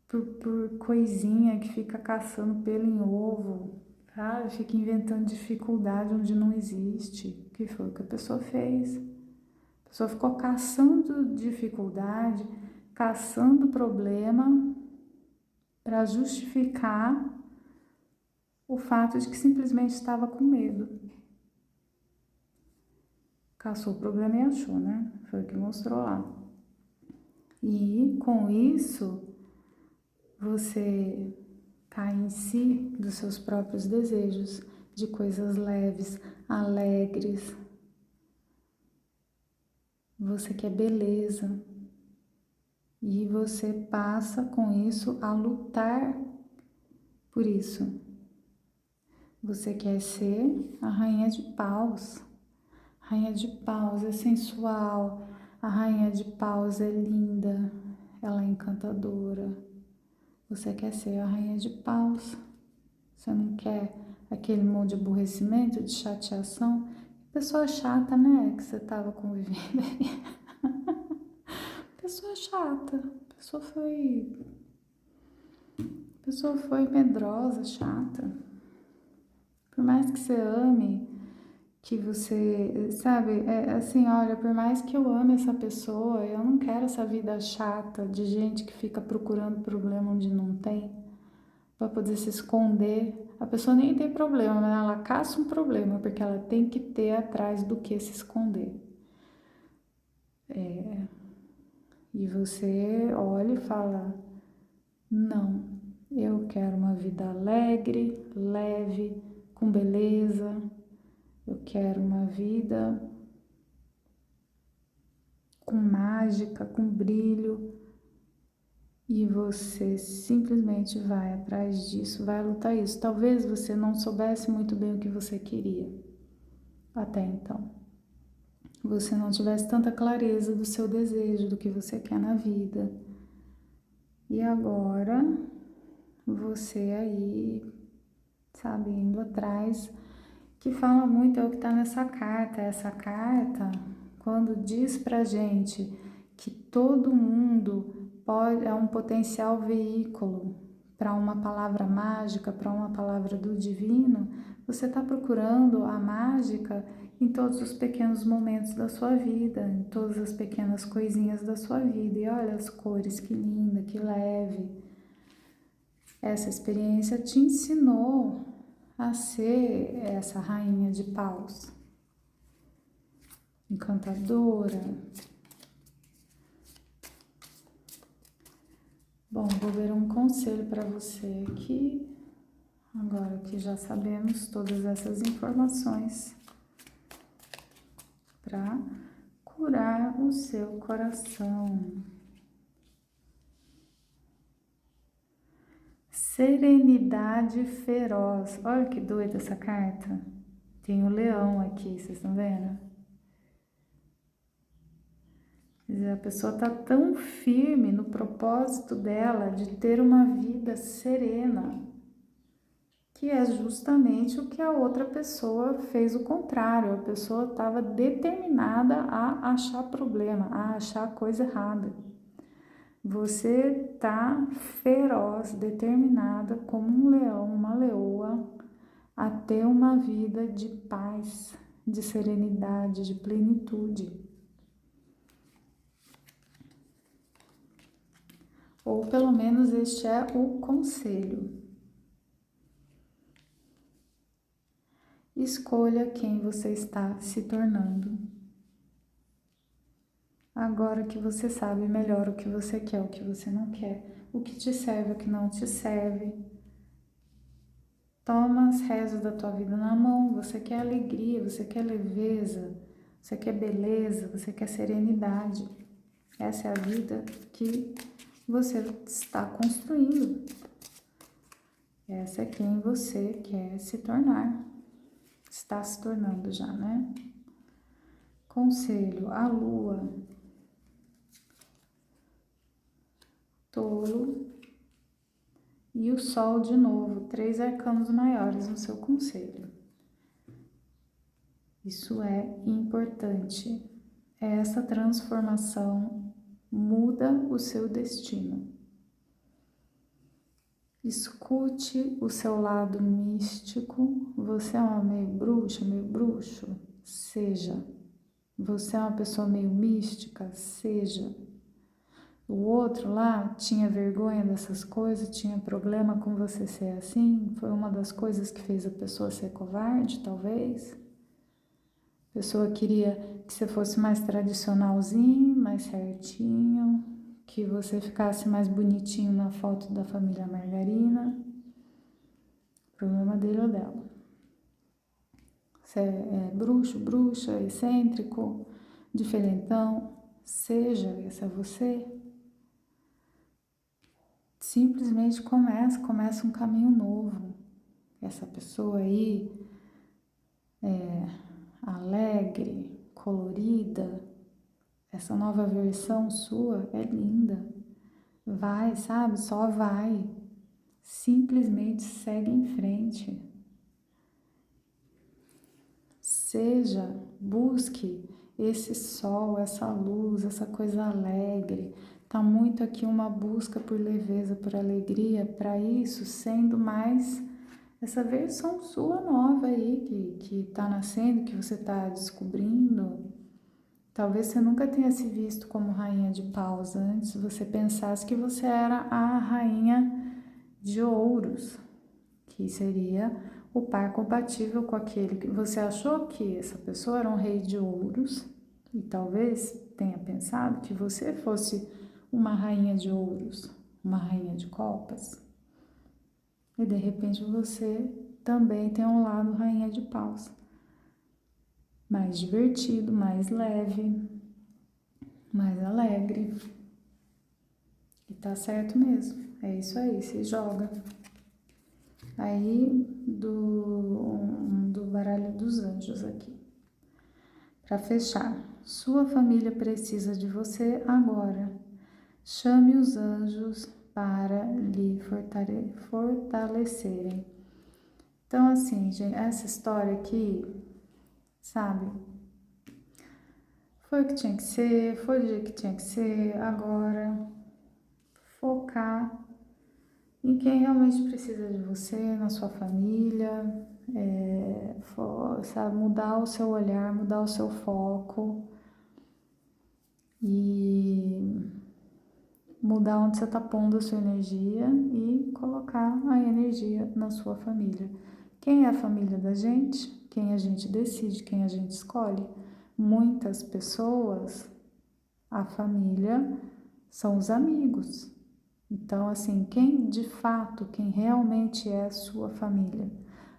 por coisinha, que fica caçando pelo em ovo, sabe? Fica inventando dificuldade onde não existe. O que foi o que a pessoa fez? A pessoa ficou caçando dificuldade, caçando problema para justificar o fato de que simplesmente estava com medo. Caçou o problema e achou, né? Foi o que mostrou lá. E com isso, você cai em si dos seus próprios desejos, de coisas leves, alegres. Você quer beleza. E você passa com isso a lutar por isso. Você quer ser a rainha de paus. A rainha de paus é sensual. A rainha de paus é linda. Ela é encantadora. Você quer ser a rainha de paus. Você não quer aquele monte de aborrecimento, de chateação. Pessoa chata, né? Que você estava convivendo aí. Pessoa chata. Pessoa foi medrosa, chata. Por mais que você ame, que você, sabe, assim, olha, por mais que eu ame essa pessoa, eu não quero essa vida chata de gente que fica procurando problema onde não tem, para poder se esconder. A pessoa nem tem problema, mas ela caça um problema, porque ela tem que ter atrás do que se esconder. E você olha e fala, não, eu quero uma vida alegre, leve, com beleza. Eu quero uma vida com mágica, com brilho. E você simplesmente vai atrás disso, vai lutar isso. Talvez você não soubesse muito bem o que você queria até então. Você não tivesse tanta clareza do seu desejo, do que você quer na vida. E agora, você aí, sabe, indo atrás, que fala muito, é o que tá nessa carta. Essa carta quando diz pra gente que todo mundo é um potencial veículo para uma palavra mágica, para uma palavra do divino, você está procurando a mágica em todos os pequenos momentos da sua vida, em todas as pequenas coisinhas da sua vida. E olha as cores, que linda, que leve. Essa experiência te ensinou a ser essa rainha de paus, encantadora. Bom, vou ver um conselho para você aqui, agora que já sabemos todas essas informações, para curar o seu coração. Serenidade feroz. Olha que doida essa carta. Tem o leão aqui, vocês estão vendo? Quer dizer, a pessoa está tão firme no propósito dela de ter uma vida serena, que é justamente o que a outra pessoa fez o contrário. A pessoa estava determinada a achar problema, a achar coisa errada. Você está feroz, determinada como um leão, uma leoa, a ter uma vida de paz, de serenidade, de plenitude. Ou pelo menos este é o conselho. Escolha quem você está se tornando. Agora que você sabe melhor o que você quer, o que você não quer, o que te serve, o que não te serve. Toma as rédeas da tua vida na mão. Você quer alegria, você quer leveza, você quer beleza, você quer serenidade. Essa é a vida que você está construindo. Essa é quem você quer se tornar. Está se tornando já, né? Conselho, a lua, tolo e o sol de novo, 3 arcanos maiores no seu conselho. Isso é importante. Essa transformação muda o seu destino. Escute o seu lado místico. Você é uma meio bruxa, meio bruxo? Seja. Você é uma pessoa meio mística? Seja. O outro lá tinha vergonha dessas coisas, tinha problema com você ser assim? Foi uma das coisas que fez a pessoa ser covarde, talvez? A pessoa queria que você fosse mais tradicionalzinho, mais certinho, que você ficasse mais bonitinho na foto da família Margarina. Problema dele ou dela. Você é bruxo, bruxa, excêntrico, diferentão, seja, esse é você. Simplesmente começa um caminho novo. Essa pessoa aí alegre, colorida, essa nova versão sua é linda. Vai, sabe? Só vai. Simplesmente segue em frente. Seja, busque esse sol, essa luz, essa coisa alegre. Tá muito aqui uma busca por leveza, por alegria, para isso, sendo mais essa versão sua nova aí, que tá nascendo, que você tá descobrindo. Talvez você nunca tenha se visto como rainha de paus antes, você pensasse que você era a rainha de ouros, que seria o par compatível com aquele que você achou que essa pessoa era um rei de ouros, e talvez tenha pensado que você fosse uma rainha de ouros, uma rainha de copas, e de repente você também tem um lado rainha de paus, mais divertido, mais leve, mais alegre. E tá certo mesmo, é isso aí, se joga. Aí do baralho dos anjos aqui. Para fechar, sua família precisa de você agora. Chame os anjos para lhe fortalecerem. Então, assim, gente, essa história aqui, sabe, Foi o que tinha que ser, foi do jeito que tinha que ser. Agora, focar em quem realmente precisa de você, na sua família, sabe, mudar o seu olhar, mudar o seu foco e mudar onde você está pondo a sua energia e colocar a energia na sua família. Quem é a família da gente? Quem a gente decide, quem a gente escolhe. Muitas pessoas, a família são os amigos. Então, assim, quem de fato, quem realmente é a sua família?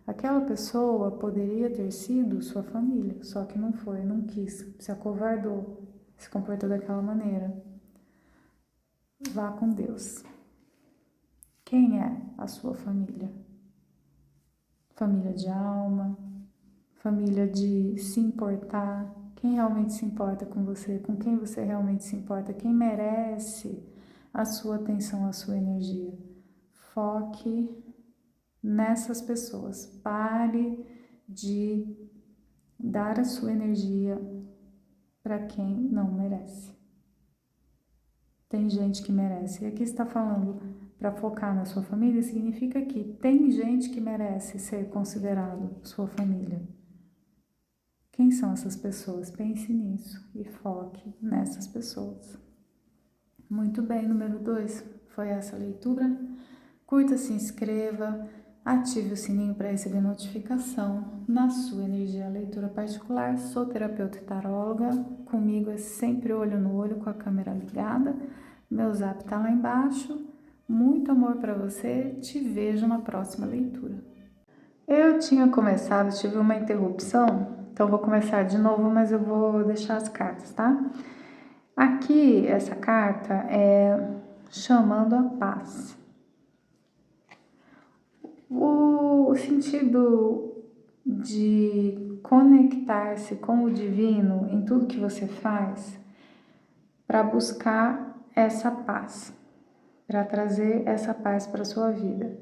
Aquela pessoa poderia ter sido sua família, só que não foi, não quis, se acovardou, se comportou daquela maneira. Vá com Deus. Quem é a sua família? Família de alma, família de se importar. Quem realmente se importa com você? Com quem você realmente se importa? Quem merece a sua atenção, a sua energia? Foque nessas pessoas. Pare de dar a sua energia para quem não merece. Tem gente que merece. E aqui está falando para focar na sua família, significa que tem gente que merece ser considerado sua família. Quem são essas pessoas? Pense nisso e foque nessas pessoas. Muito bem, número 2, foi essa a leitura. Curta, se inscreva, ative o sininho para receber notificação na sua energia leitura particular. Sou terapeuta e taróloga, comigo é sempre olho no olho com a câmera ligada. Meu zap tá lá embaixo. Muito amor para você, te vejo na próxima leitura. Eu tinha começado, tive uma interrupção, então vou começar de novo, mas eu vou deixar as cartas, tá? Aqui, essa carta é chamando a paz. O sentido de conectar-se com o divino em tudo que você faz para buscar essa paz, para trazer essa paz para a sua vida.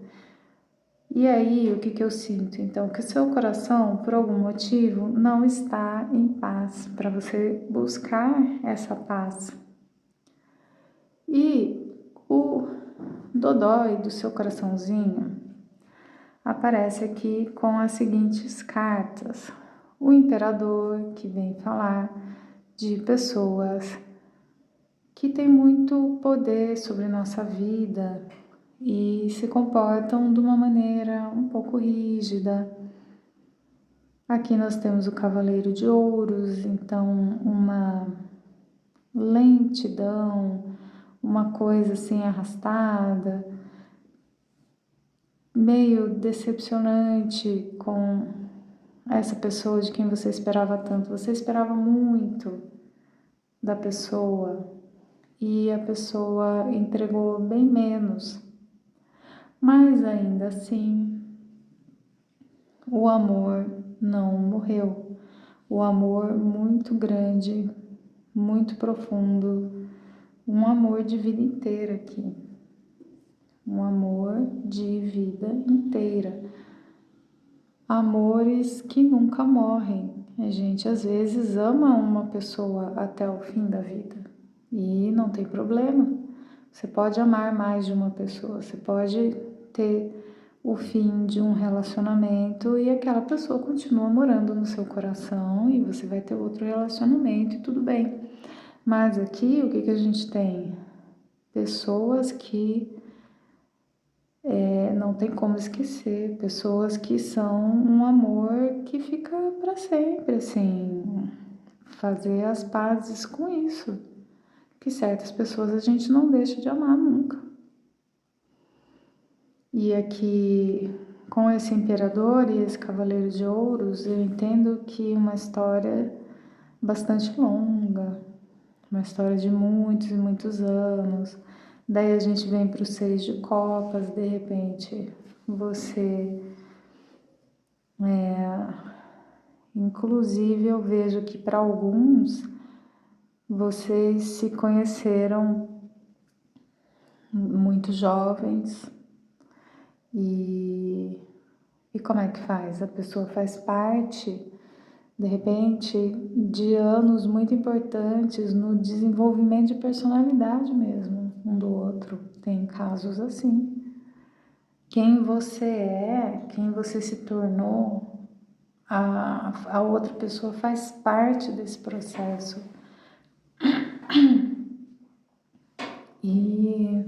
E aí, o que eu sinto? Então, que o seu coração, por algum motivo, não está em paz, para você buscar essa paz. E o dodói do seu coraçãozinho aparece aqui com as seguintes cartas. O imperador, que vem falar de pessoas que têm muito poder sobre nossa vida e se comportam de uma maneira um pouco rígida. Aqui nós temos o Cavaleiro de Ouros, então uma lentidão, uma coisa assim arrastada, meio decepcionante com essa pessoa de quem você esperava tanto. Você esperava muito da pessoa e a pessoa entregou bem menos. Mas ainda assim, o amor não morreu. O amor muito grande, muito profundo, um amor de vida inteira aqui. Um amor de vida inteira. Amores que nunca morrem. A gente às vezes ama uma pessoa até o fim da vida e não tem problema. Você pode amar mais de uma pessoa, você pode ter o fim de um relacionamento e aquela pessoa continua morando no seu coração e você vai ter outro relacionamento e tudo bem. Mas aqui o que a gente tem? Pessoas que não tem como esquecer, pessoas que são um amor que fica para sempre, assim, fazer as pazes com isso, que certas pessoas a gente não deixa de amar nunca. E aqui, com esse imperador e esse cavaleiro de ouros, eu entendo que uma história bastante longa, uma história de muitos e muitos anos. Daí a gente vem para o 6 de copas, de repente você inclusive eu vejo que para alguns vocês se conheceram muito jovens e como é que faz? A pessoa faz parte de repente, de anos muito importantes no desenvolvimento de personalidade mesmo, um do outro. Tem casos assim. Quem você é, quem você se tornou, a outra pessoa faz parte desse processo. E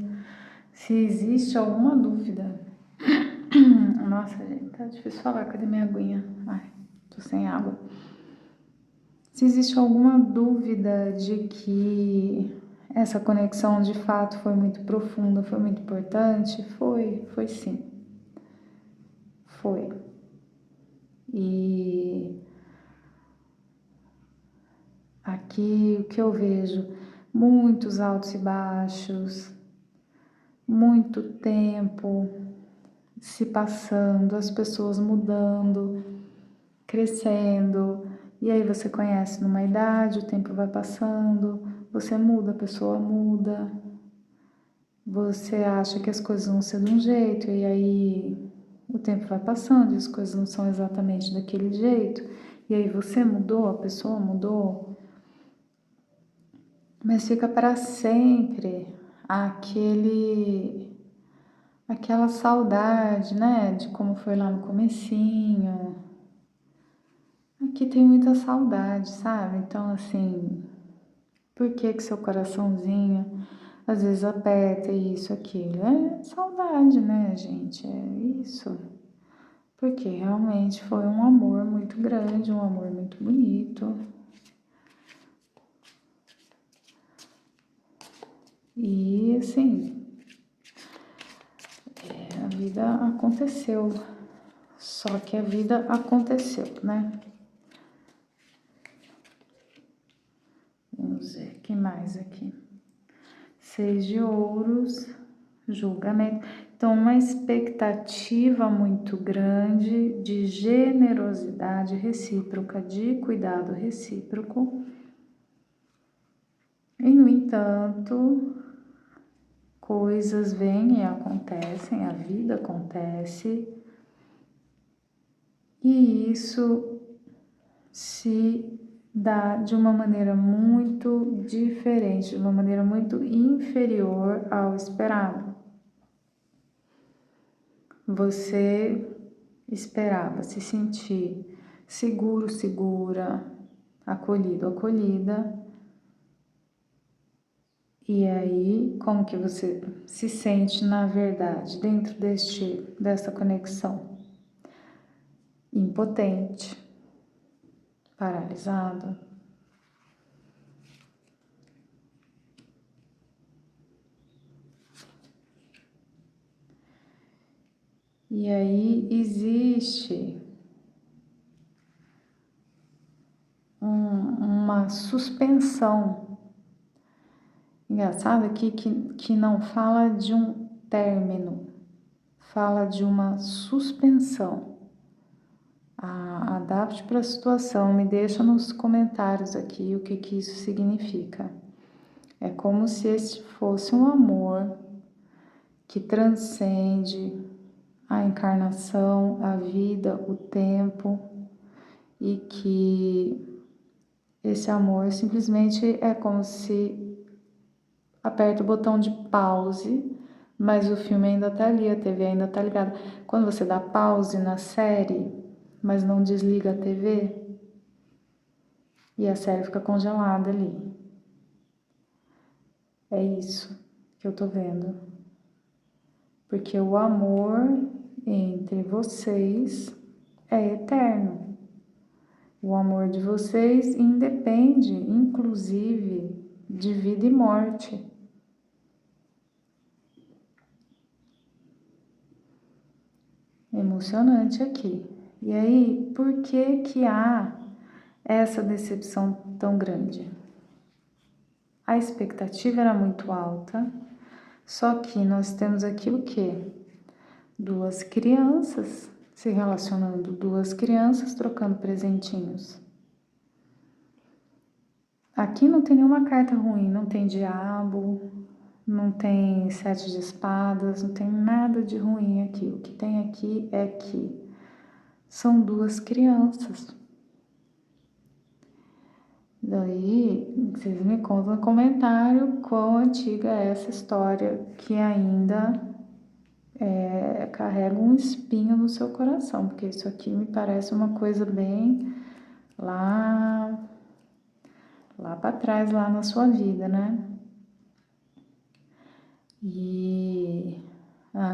se existe alguma dúvida, nossa gente, tá difícil falar, cadê minha aguinha? Ai, tô sem água. Se existe alguma dúvida de que essa conexão de fato foi muito profunda, foi muito importante, foi sim. Foi. E aqui o que eu vejo, muitos altos e baixos, muito tempo se passando, as pessoas mudando, crescendo, e aí você conhece numa idade, o tempo vai passando, você muda, a pessoa muda, você acha que as coisas vão ser de um jeito, e aí o tempo vai passando e as coisas não são exatamente daquele jeito, e aí você mudou, a pessoa mudou, mas fica para sempre aquela saudade, né, de como foi lá no comecinho. Aqui tem muita saudade, sabe? Então, assim, por que que seu coraçãozinho às vezes aperta isso, aquilo? É saudade, né, gente? É isso. Porque realmente foi um amor muito grande, um amor muito bonito. E, assim, a vida aconteceu. Só que a vida aconteceu, né? Vamos ver, o que mais aqui? 6 de ouros, julgamento. Então, uma expectativa muito grande de generosidade recíproca, de cuidado recíproco. E, no entanto, coisas vêm e acontecem, a vida acontece, e isso se dá de uma maneira muito diferente, de uma maneira muito inferior ao esperado. Você esperava se sentir seguro, segura, acolhido, acolhida. E aí, como que você se sente na verdade dentro dessa conexão? Impotente, paralisado. E aí existe uma suspensão. Engraçado aqui que não fala de um término, fala de uma suspensão. Adapte para a situação, me deixa nos comentários aqui o que isso significa. É como se esse fosse um amor que transcende a encarnação, a vida, o tempo, e que esse amor simplesmente é como se aperta o botão de pause, mas o filme ainda tá ali, a TV ainda tá ligada. Quando você dá pause na série, mas não desliga a TV, e a série fica congelada ali. É isso que eu tô vendo. Porque o amor entre vocês é eterno. O amor de vocês independe, inclusive, de vida e morte. Emocionante aqui. E aí, por que há essa decepção tão grande? A expectativa era muito alta, só que nós temos aqui o quê? 2 crianças se relacionando, 2 crianças trocando presentinhos. Aqui não tem nenhuma carta ruim, não tem diabo, não tem 7 de espadas, não tem nada de ruim aqui. O que tem aqui é que são 2 crianças. Daí, vocês me contam no comentário quão antiga é essa história que ainda carrega um espinho no seu coração, porque isso aqui me parece uma coisa bem lá para trás, lá na sua vida, né? E,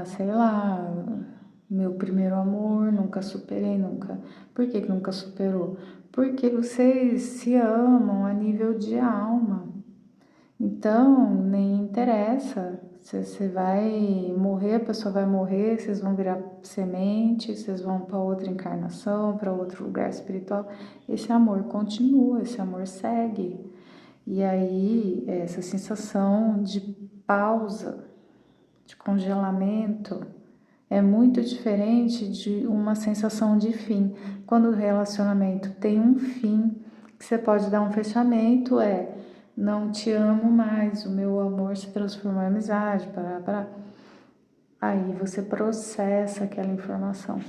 sei lá, meu primeiro amor, nunca superei, nunca. Por que nunca superou? Porque vocês se amam a nível de alma. Então, nem interessa. Você vai morrer, a pessoa vai morrer, vocês vão virar semente, vocês vão para outra encarnação, para outro lugar espiritual. Esse amor continua, esse amor segue. E aí, essa sensação de pausa, de congelamento, é muito diferente de uma sensação de fim. Quando o relacionamento tem um fim, que você pode dar um fechamento, não te amo mais, o meu amor se transformou em amizade, Aí você processa aquela informação.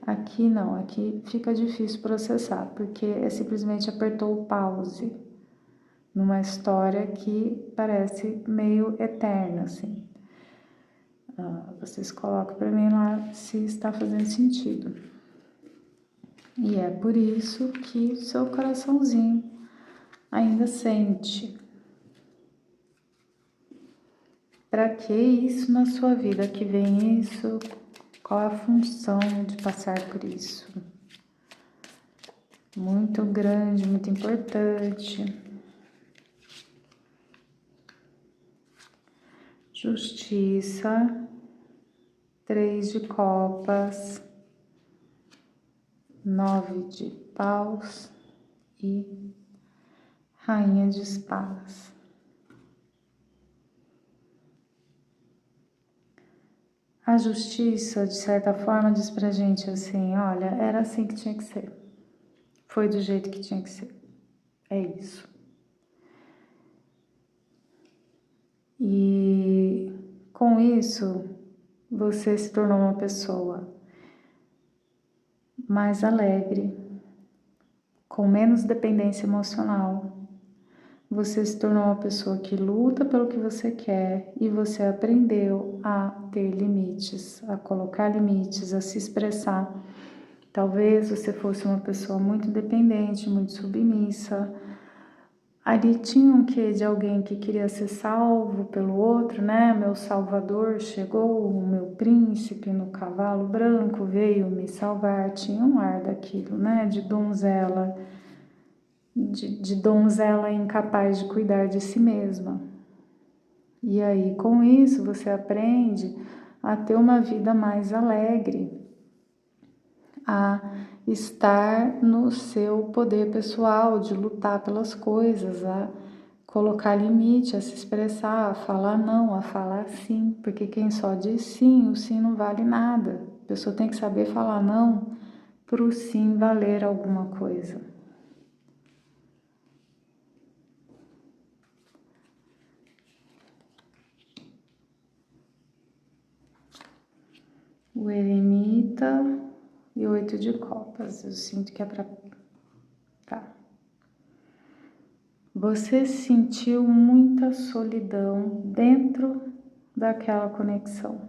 Aqui não, aqui fica difícil processar, porque simplesmente apertou o pause numa história que parece meio eterna, assim. Vocês colocam para mim lá se está fazendo sentido. E é por isso que seu coraçãozinho ainda sente. Para que isso na sua vida? Que vem isso? Qual a função de passar por isso? Muito grande, muito importante. Justiça, 3 de copas, 9 de paus e rainha de espadas. A justiça, de certa forma, diz pra gente assim, olha, era assim que tinha que ser. Foi do jeito que tinha que ser. É isso. E com isso, você se tornou uma pessoa mais alegre, com menos dependência emocional. Você se tornou uma pessoa que luta pelo que você quer e você aprendeu a ter limites, a colocar limites, a se expressar. Talvez você fosse uma pessoa muito dependente, muito submissa. Ali tinha um quê de alguém que queria ser salvo pelo outro, né? Meu salvador chegou, o meu príncipe no cavalo branco veio me salvar. Tinha um ar daquilo, né? De donzela, de donzela incapaz de cuidar de si mesma. E aí, com isso, você aprende a ter uma vida mais alegre, a estar no seu poder pessoal, de lutar pelas coisas, a colocar limite, a se expressar, a falar não, a falar sim, porque quem só diz sim, o sim não vale nada. A pessoa tem que saber falar não para o sim valer alguma coisa. O eremita e 8 de copas. Eu sinto que é pra... Tá. Você sentiu muita solidão dentro daquela conexão.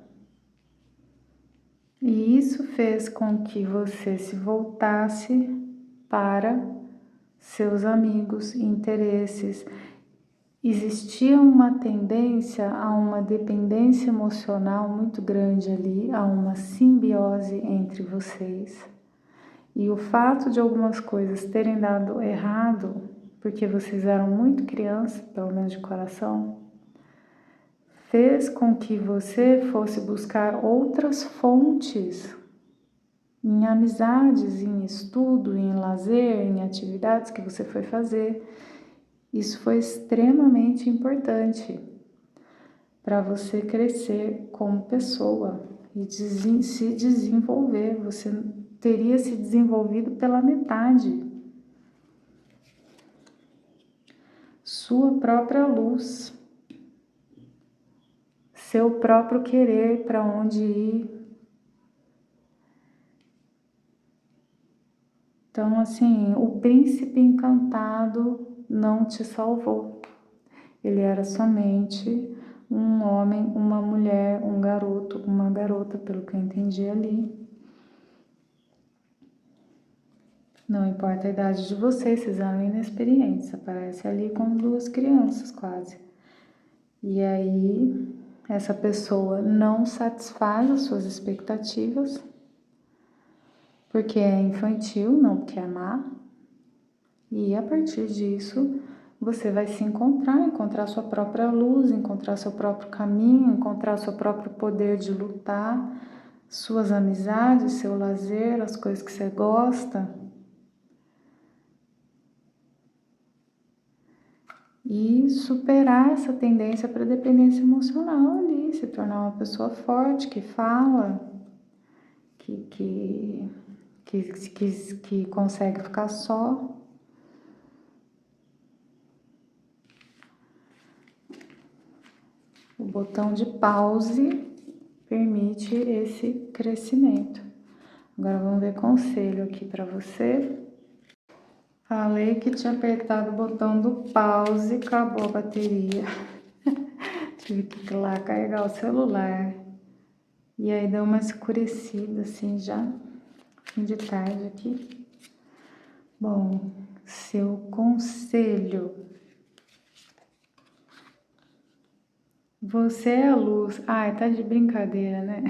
E isso fez com que você se voltasse para seus amigos, interesses. Existia uma tendência a uma dependência emocional muito grande ali, a uma simbiose entre vocês. E o fato de algumas coisas terem dado errado, porque vocês eram muito crianças, pelo menos de coração, fez com que você fosse buscar outras fontes em amizades, em estudo, em lazer, em atividades que você foi fazer. Isso foi extremamente importante para você crescer como pessoa e se desenvolver. Você teria se desenvolvido pela metade. Sua própria luz, seu próprio querer para onde ir. Então, assim, o príncipe encantado não te salvou. Ele era somente um homem, uma mulher, um garoto, uma garota, pelo que eu entendi ali. Não importa a idade de vocês, vocês eram inexperientes, aparece ali como 2 crianças quase. E aí, essa pessoa não satisfaz as suas expectativas, porque é infantil, não porque é má. E a partir disso, você vai se encontrar sua própria luz, encontrar seu próprio caminho, encontrar seu próprio poder de lutar, suas amizades, seu lazer, as coisas que você gosta. E superar essa tendência para dependência emocional ali, se tornar uma pessoa forte, que fala, que consegue ficar só. O botão de pause permite esse crescimento. Agora vamos ver conselho aqui para você. Falei que tinha apertado o botão do pause e acabou a bateria. Tive que ir lá carregar o celular. E aí deu uma escurecida assim já, fim de tarde aqui. Bom, seu conselho. Você é a luz. Ai, tá de brincadeira, né?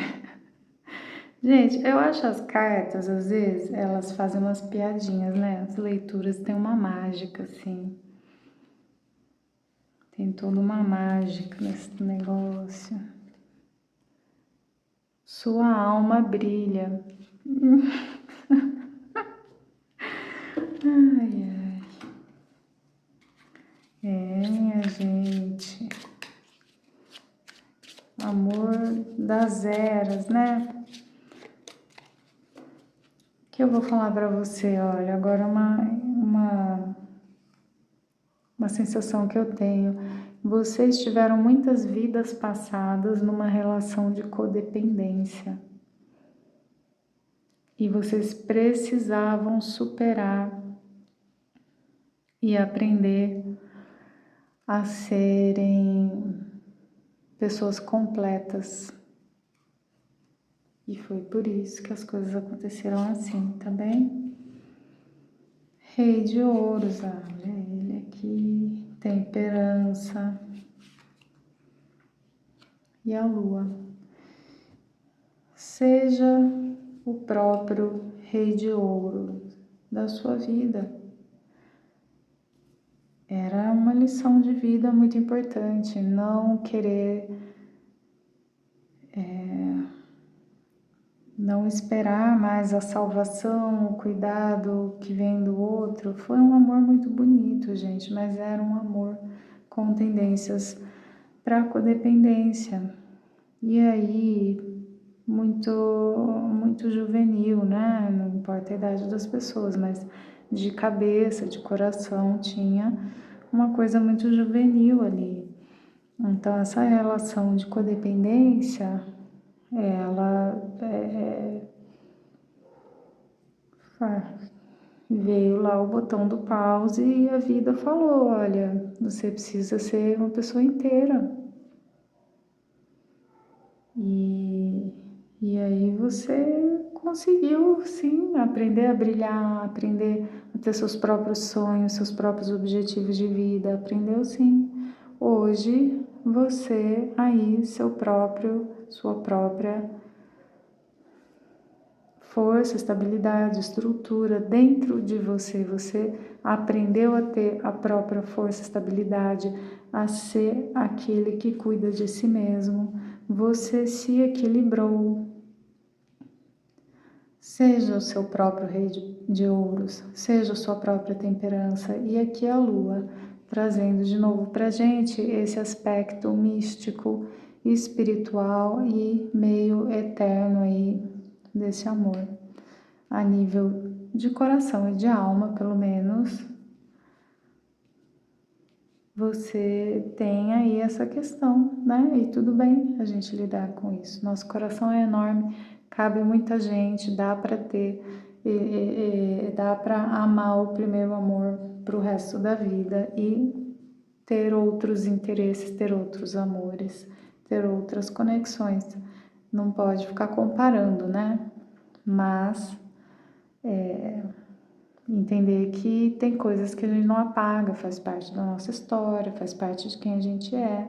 Gente, eu acho as cartas, às vezes, elas fazem umas piadinhas, né? As leituras têm uma mágica, assim. Tem toda uma mágica nesse negócio. Sua alma brilha. Ai, ai. É, minha gente. Amor das eras, né? O que eu vou falar pra você? Olha, agora uma sensação que eu tenho. Vocês tiveram muitas vidas passadas numa relação de codependência. E vocês precisavam superar e aprender a serem pessoas completas. E foi por isso que as coisas aconteceram assim, tá bem? Rei de ouros, olha ele aqui, temperança e a lua. Seja o próprio rei de ouro da sua vida. Era uma lição de vida muito importante, não querer, não esperar mais a salvação, o cuidado que vem do outro. Foi um amor muito bonito, gente, mas era um amor com tendências para codependência. E aí, muito juvenil, né? Não importa a idade das pessoas, mas de cabeça, de coração, tinha uma coisa muito juvenil ali. Então, essa relação de codependência, ela veio lá o botão do pause e a vida falou, olha, você precisa ser uma pessoa inteira. E aí você conseguiu, sim, aprender a brilhar, aprender a ter seus próprios sonhos, seus próprios objetivos de vida, aprendeu sim. Hoje você aí, sua própria força, estabilidade, estrutura dentro de você. Você aprendeu a ter a própria força, estabilidade, a ser aquele que cuida de si mesmo. Você se equilibrou. Seja o seu próprio rei de ouros, seja a sua própria temperança. E aqui a lua, trazendo de novo pra gente esse aspecto místico, espiritual e meio eterno aí desse amor. A nível de coração e de alma, pelo menos, você tem aí essa questão, né? E tudo bem a gente lidar com isso. Nosso coração é enorme, cabe muita gente, dá para ter dá para amar o primeiro amor para o resto da vida e ter outros interesses, ter outros amores, ter outras conexões. Não pode ficar comparando, né? Mas entender que tem coisas que a gente não apaga, faz parte da nossa história, faz parte de quem a gente é.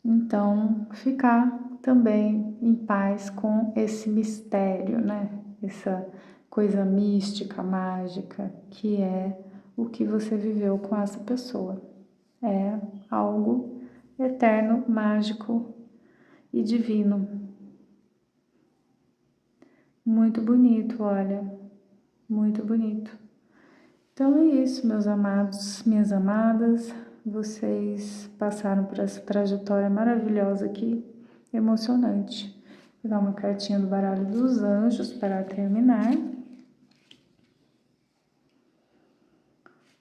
Então, ficar também em paz com esse mistério, né? Essa coisa mística, mágica, que é o que você viveu com essa pessoa. É algo eterno, mágico e divino. Muito bonito, olha, muito bonito. Então é isso, meus amados, minhas amadas. Vocês passaram por essa trajetória maravilhosa aqui, emocionante. Vou dar uma cartinha do baralho dos anjos para terminar.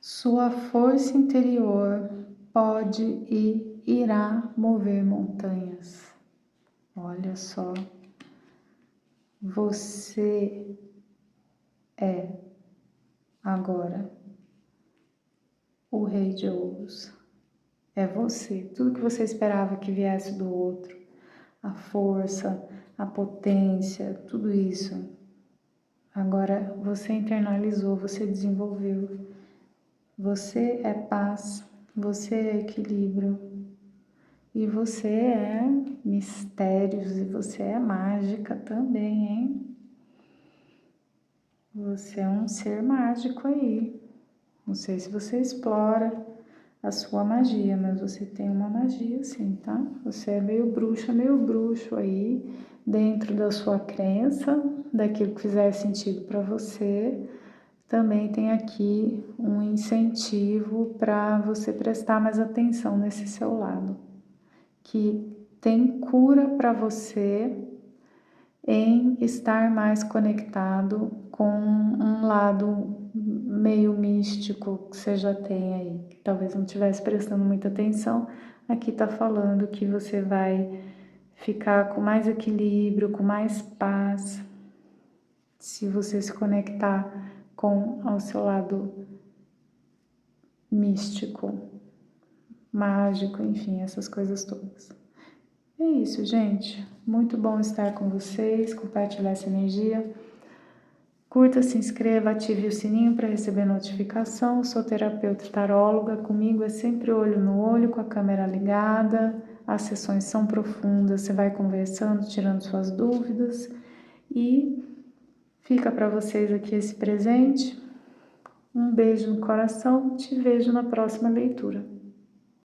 Sua força interior pode e irá mover montanhas. Olha só. Você é agora o rei de ouros. É você. Tudo que você esperava que viesse do outro, a força, a potência, tudo isso. Agora você internalizou, você desenvolveu. Você é paz, você é equilíbrio. E você é mistérios e você é mágica também, hein? Você é um ser mágico aí. Não sei se você explora a sua magia, mas você tem uma magia sim, tá? Você é meio bruxa, meio bruxo aí, dentro da sua crença, daquilo que fizer sentido para você. Também tem aqui um incentivo para você prestar mais atenção nesse seu lado, que tem cura para você em estar mais conectado com um lado meio místico que você já tem aí, que talvez não estivesse prestando muita atenção. Aqui tá falando que você vai ficar com mais equilíbrio, com mais paz, se você se conectar com o seu lado místico, mágico, enfim, essas coisas todas. É isso, gente. Muito bom estar com vocês, compartilhar essa energia. Curta, se inscreva, ative o sininho para receber notificação. Eu sou terapeuta e taróloga. Comigo é sempre olho no olho, com a câmera ligada. As sessões são profundas, você vai conversando, tirando suas dúvidas. E fica para vocês aqui esse presente. Um beijo no coração. Te vejo na próxima leitura.